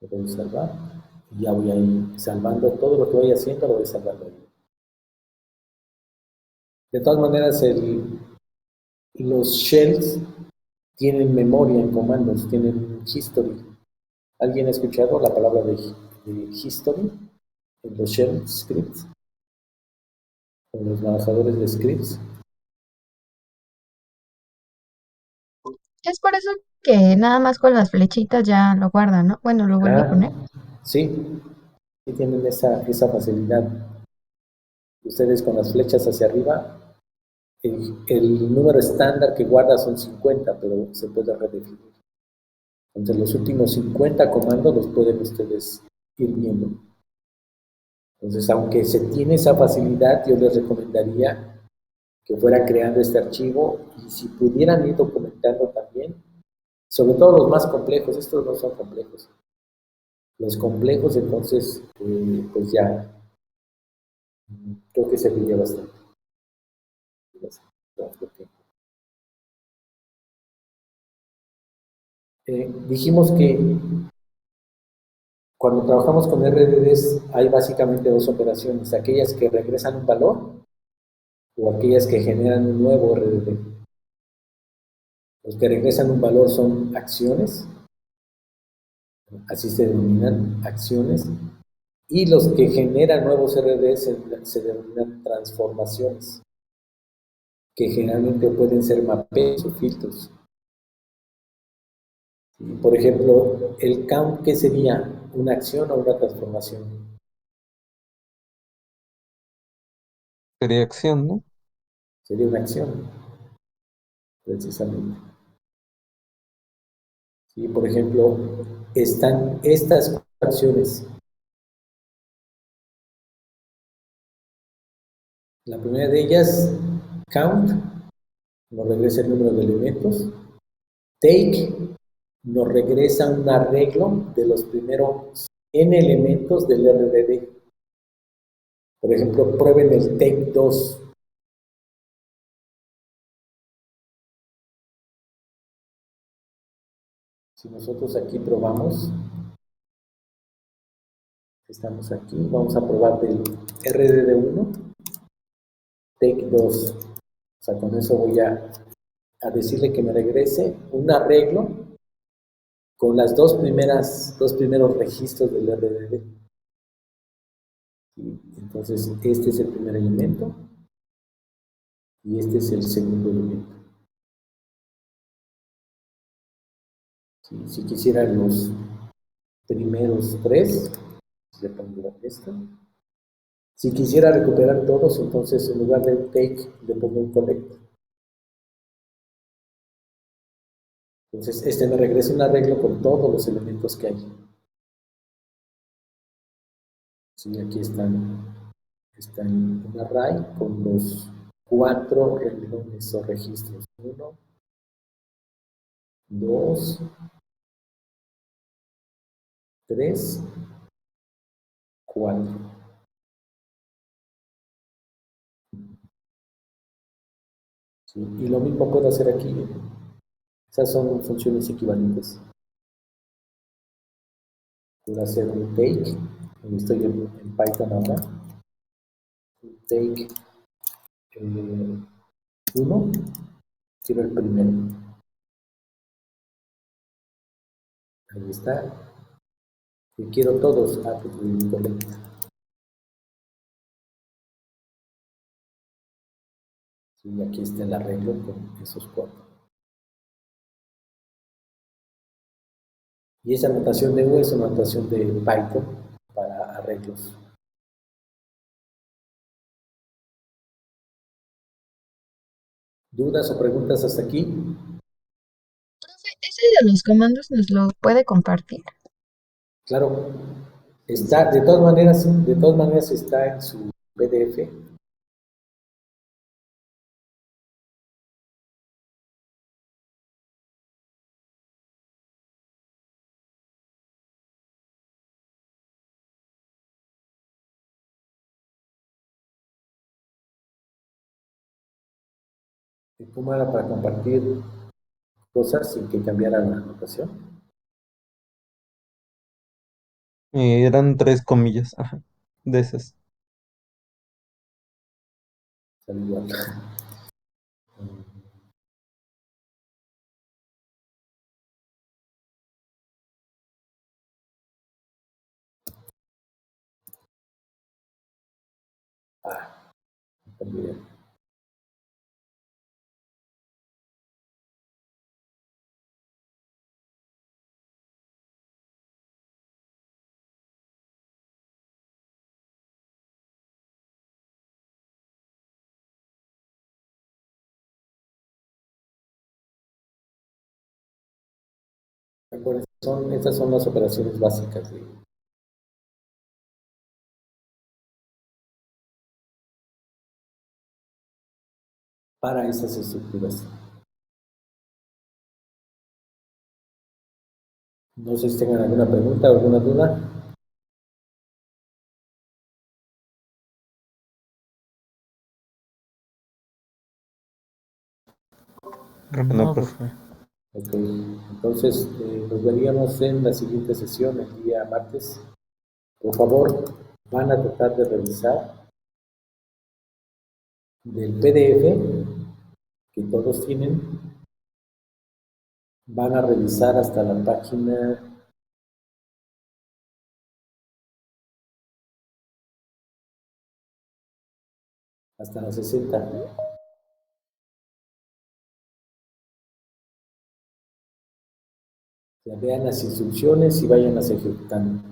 Lo voy a salvar. Y ya voy a ir salvando todo lo que vaya haciendo, lo voy salvando ahí. De todas maneras, los shells tienen memoria en comandos, tienen history. ¿Alguien ha escuchado la palabra de history en los shell scripts? En los manejadores de scripts. Es por eso que nada más con las flechitas ya lo guarda, ¿no? Bueno, lo vuelve a poner. Sí, sí tienen esa facilidad. Ustedes con las flechas hacia arriba, el número estándar que guarda son 50, pero se puede redefinir. Entonces los últimos 50 comandos los pueden ustedes ir viendo. Entonces, aunque se tiene esa facilidad, yo les recomendaría que fueran creando este archivo y si pudieran ir documentando también, sobre todo los más complejos, estos no son complejos. Los complejos, entonces, pues ya, creo que serviría bastante. Dijimos que cuando trabajamos con RDDs hay básicamente dos operaciones, aquellas que regresan un valor o aquellas que generan un nuevo RDD. Los que regresan un valor son acciones, así se denominan acciones, y los que generan nuevos RDDs se denominan transformaciones, que generalmente pueden ser mapeos o filtros. Por ejemplo, el count, ¿qué sería? ¿Una acción o una transformación? Sería acción, ¿no? Sería una acción, precisamente. Sí, por ejemplo, están estas acciones. La primera de ellas, count, nos regresa el número de elementos. Take nos regresa un arreglo de los primeros n elementos del RDD. Por ejemplo, prueben el take 2. Si nosotros aquí probamos, estamos aquí, vamos a probar del RDD1, take 2. O sea, con eso voy a decirle que me regrese un arreglo con las dos primeros registros del RDD. Entonces, este es el primer elemento y este es el segundo elemento. Si quisiera los primeros 3, le pongo esto. Si quisiera recuperar todos, entonces en lugar de un take, le pongo un collect. Entonces, este me regresa un arreglo con todos los elementos que hay. Sí, aquí están un array con los 4 renglones o registros. 1, 2, 3, 4. ¿Sí? Y lo mismo puedo hacer aquí. Esas son funciones equivalentes. Puedo hacer un take. Estoy en Python ahora. Un take 1. Quiero el primero. Ahí está. Y quiero todos. Pues, correcto. Y aquí está el arreglo con esos 4. Y esa notación de U es una notación de Python para arreglos. ¿Dudas o preguntas hasta aquí? Profe, ese de los comandos nos lo puede compartir. Claro, está, de todas maneras está en su PDF. ¿Cómo era para compartir cosas sin que cambiara la notación? Eran 3 comillas, ajá, de esas. Sale igual. También. Recuerden, estas son las operaciones básicas para esas estructuras. No sé si tengan alguna pregunta o alguna duda. No, profe. profe. Ok, entonces nos veríamos en la siguiente sesión el día martes. Por favor, van a tratar de revisar del PDF que todos tienen. Van a revisar hasta la página hasta la 60. O sea, vean las instrucciones y vayan a ejecutando.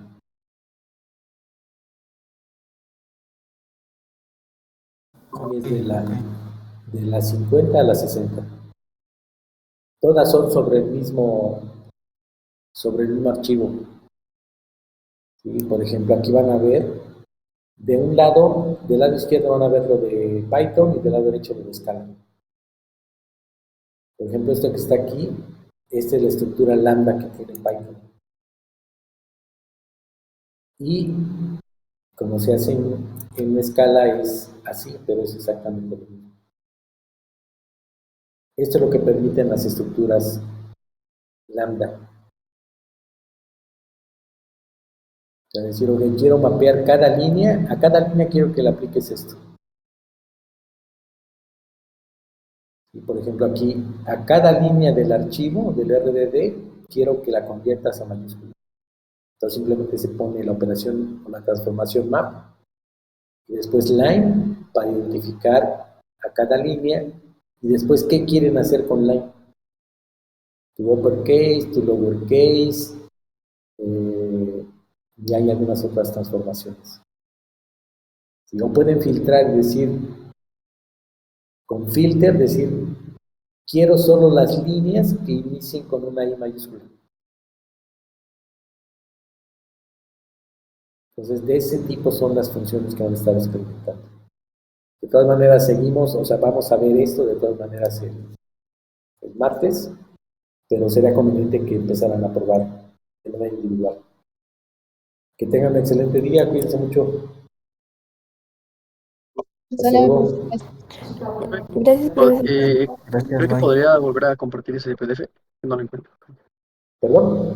Y es de la 50 a la 60. Todas son sobre el mismo archivo. ¿Sí? Por ejemplo, aquí van a ver, del lado izquierdo van a ver lo de Python y del lado derecho lo de Scala. Por ejemplo, esto que está aquí, esta es la estructura lambda que tiene Python. Y como se hace en Scala es así, pero es exactamente lo mismo. Esto es lo que permiten las estructuras lambda. O sea, decir, ok, quiero mapear cada línea, a cada línea quiero que le apliques esto. Y por ejemplo aquí, a cada línea del archivo, del RDD, quiero que la conviertas a mayúscula. Entonces simplemente se pone la operación o la transformación map, y después line para identificar a cada línea, y después qué quieren hacer con line. Tu uppercase, tu lowercase, y hay algunas otras transformaciones. Si no pueden filtrar y decir, con filter, decir, quiero solo las líneas que inicien con una I mayúscula. Entonces, de ese tipo son las funciones que van a estar experimentando. De todas maneras, seguimos, o sea, vamos a ver esto de todas maneras el martes, pero sería conveniente que empezaran a probar de manera individual. Que tengan un excelente día, cuídense mucho. Hasta Sale, luego. gracias, profe. ¿Cree que podría volver a compartir ese PDF? No lo encuentro. ¿Perdón?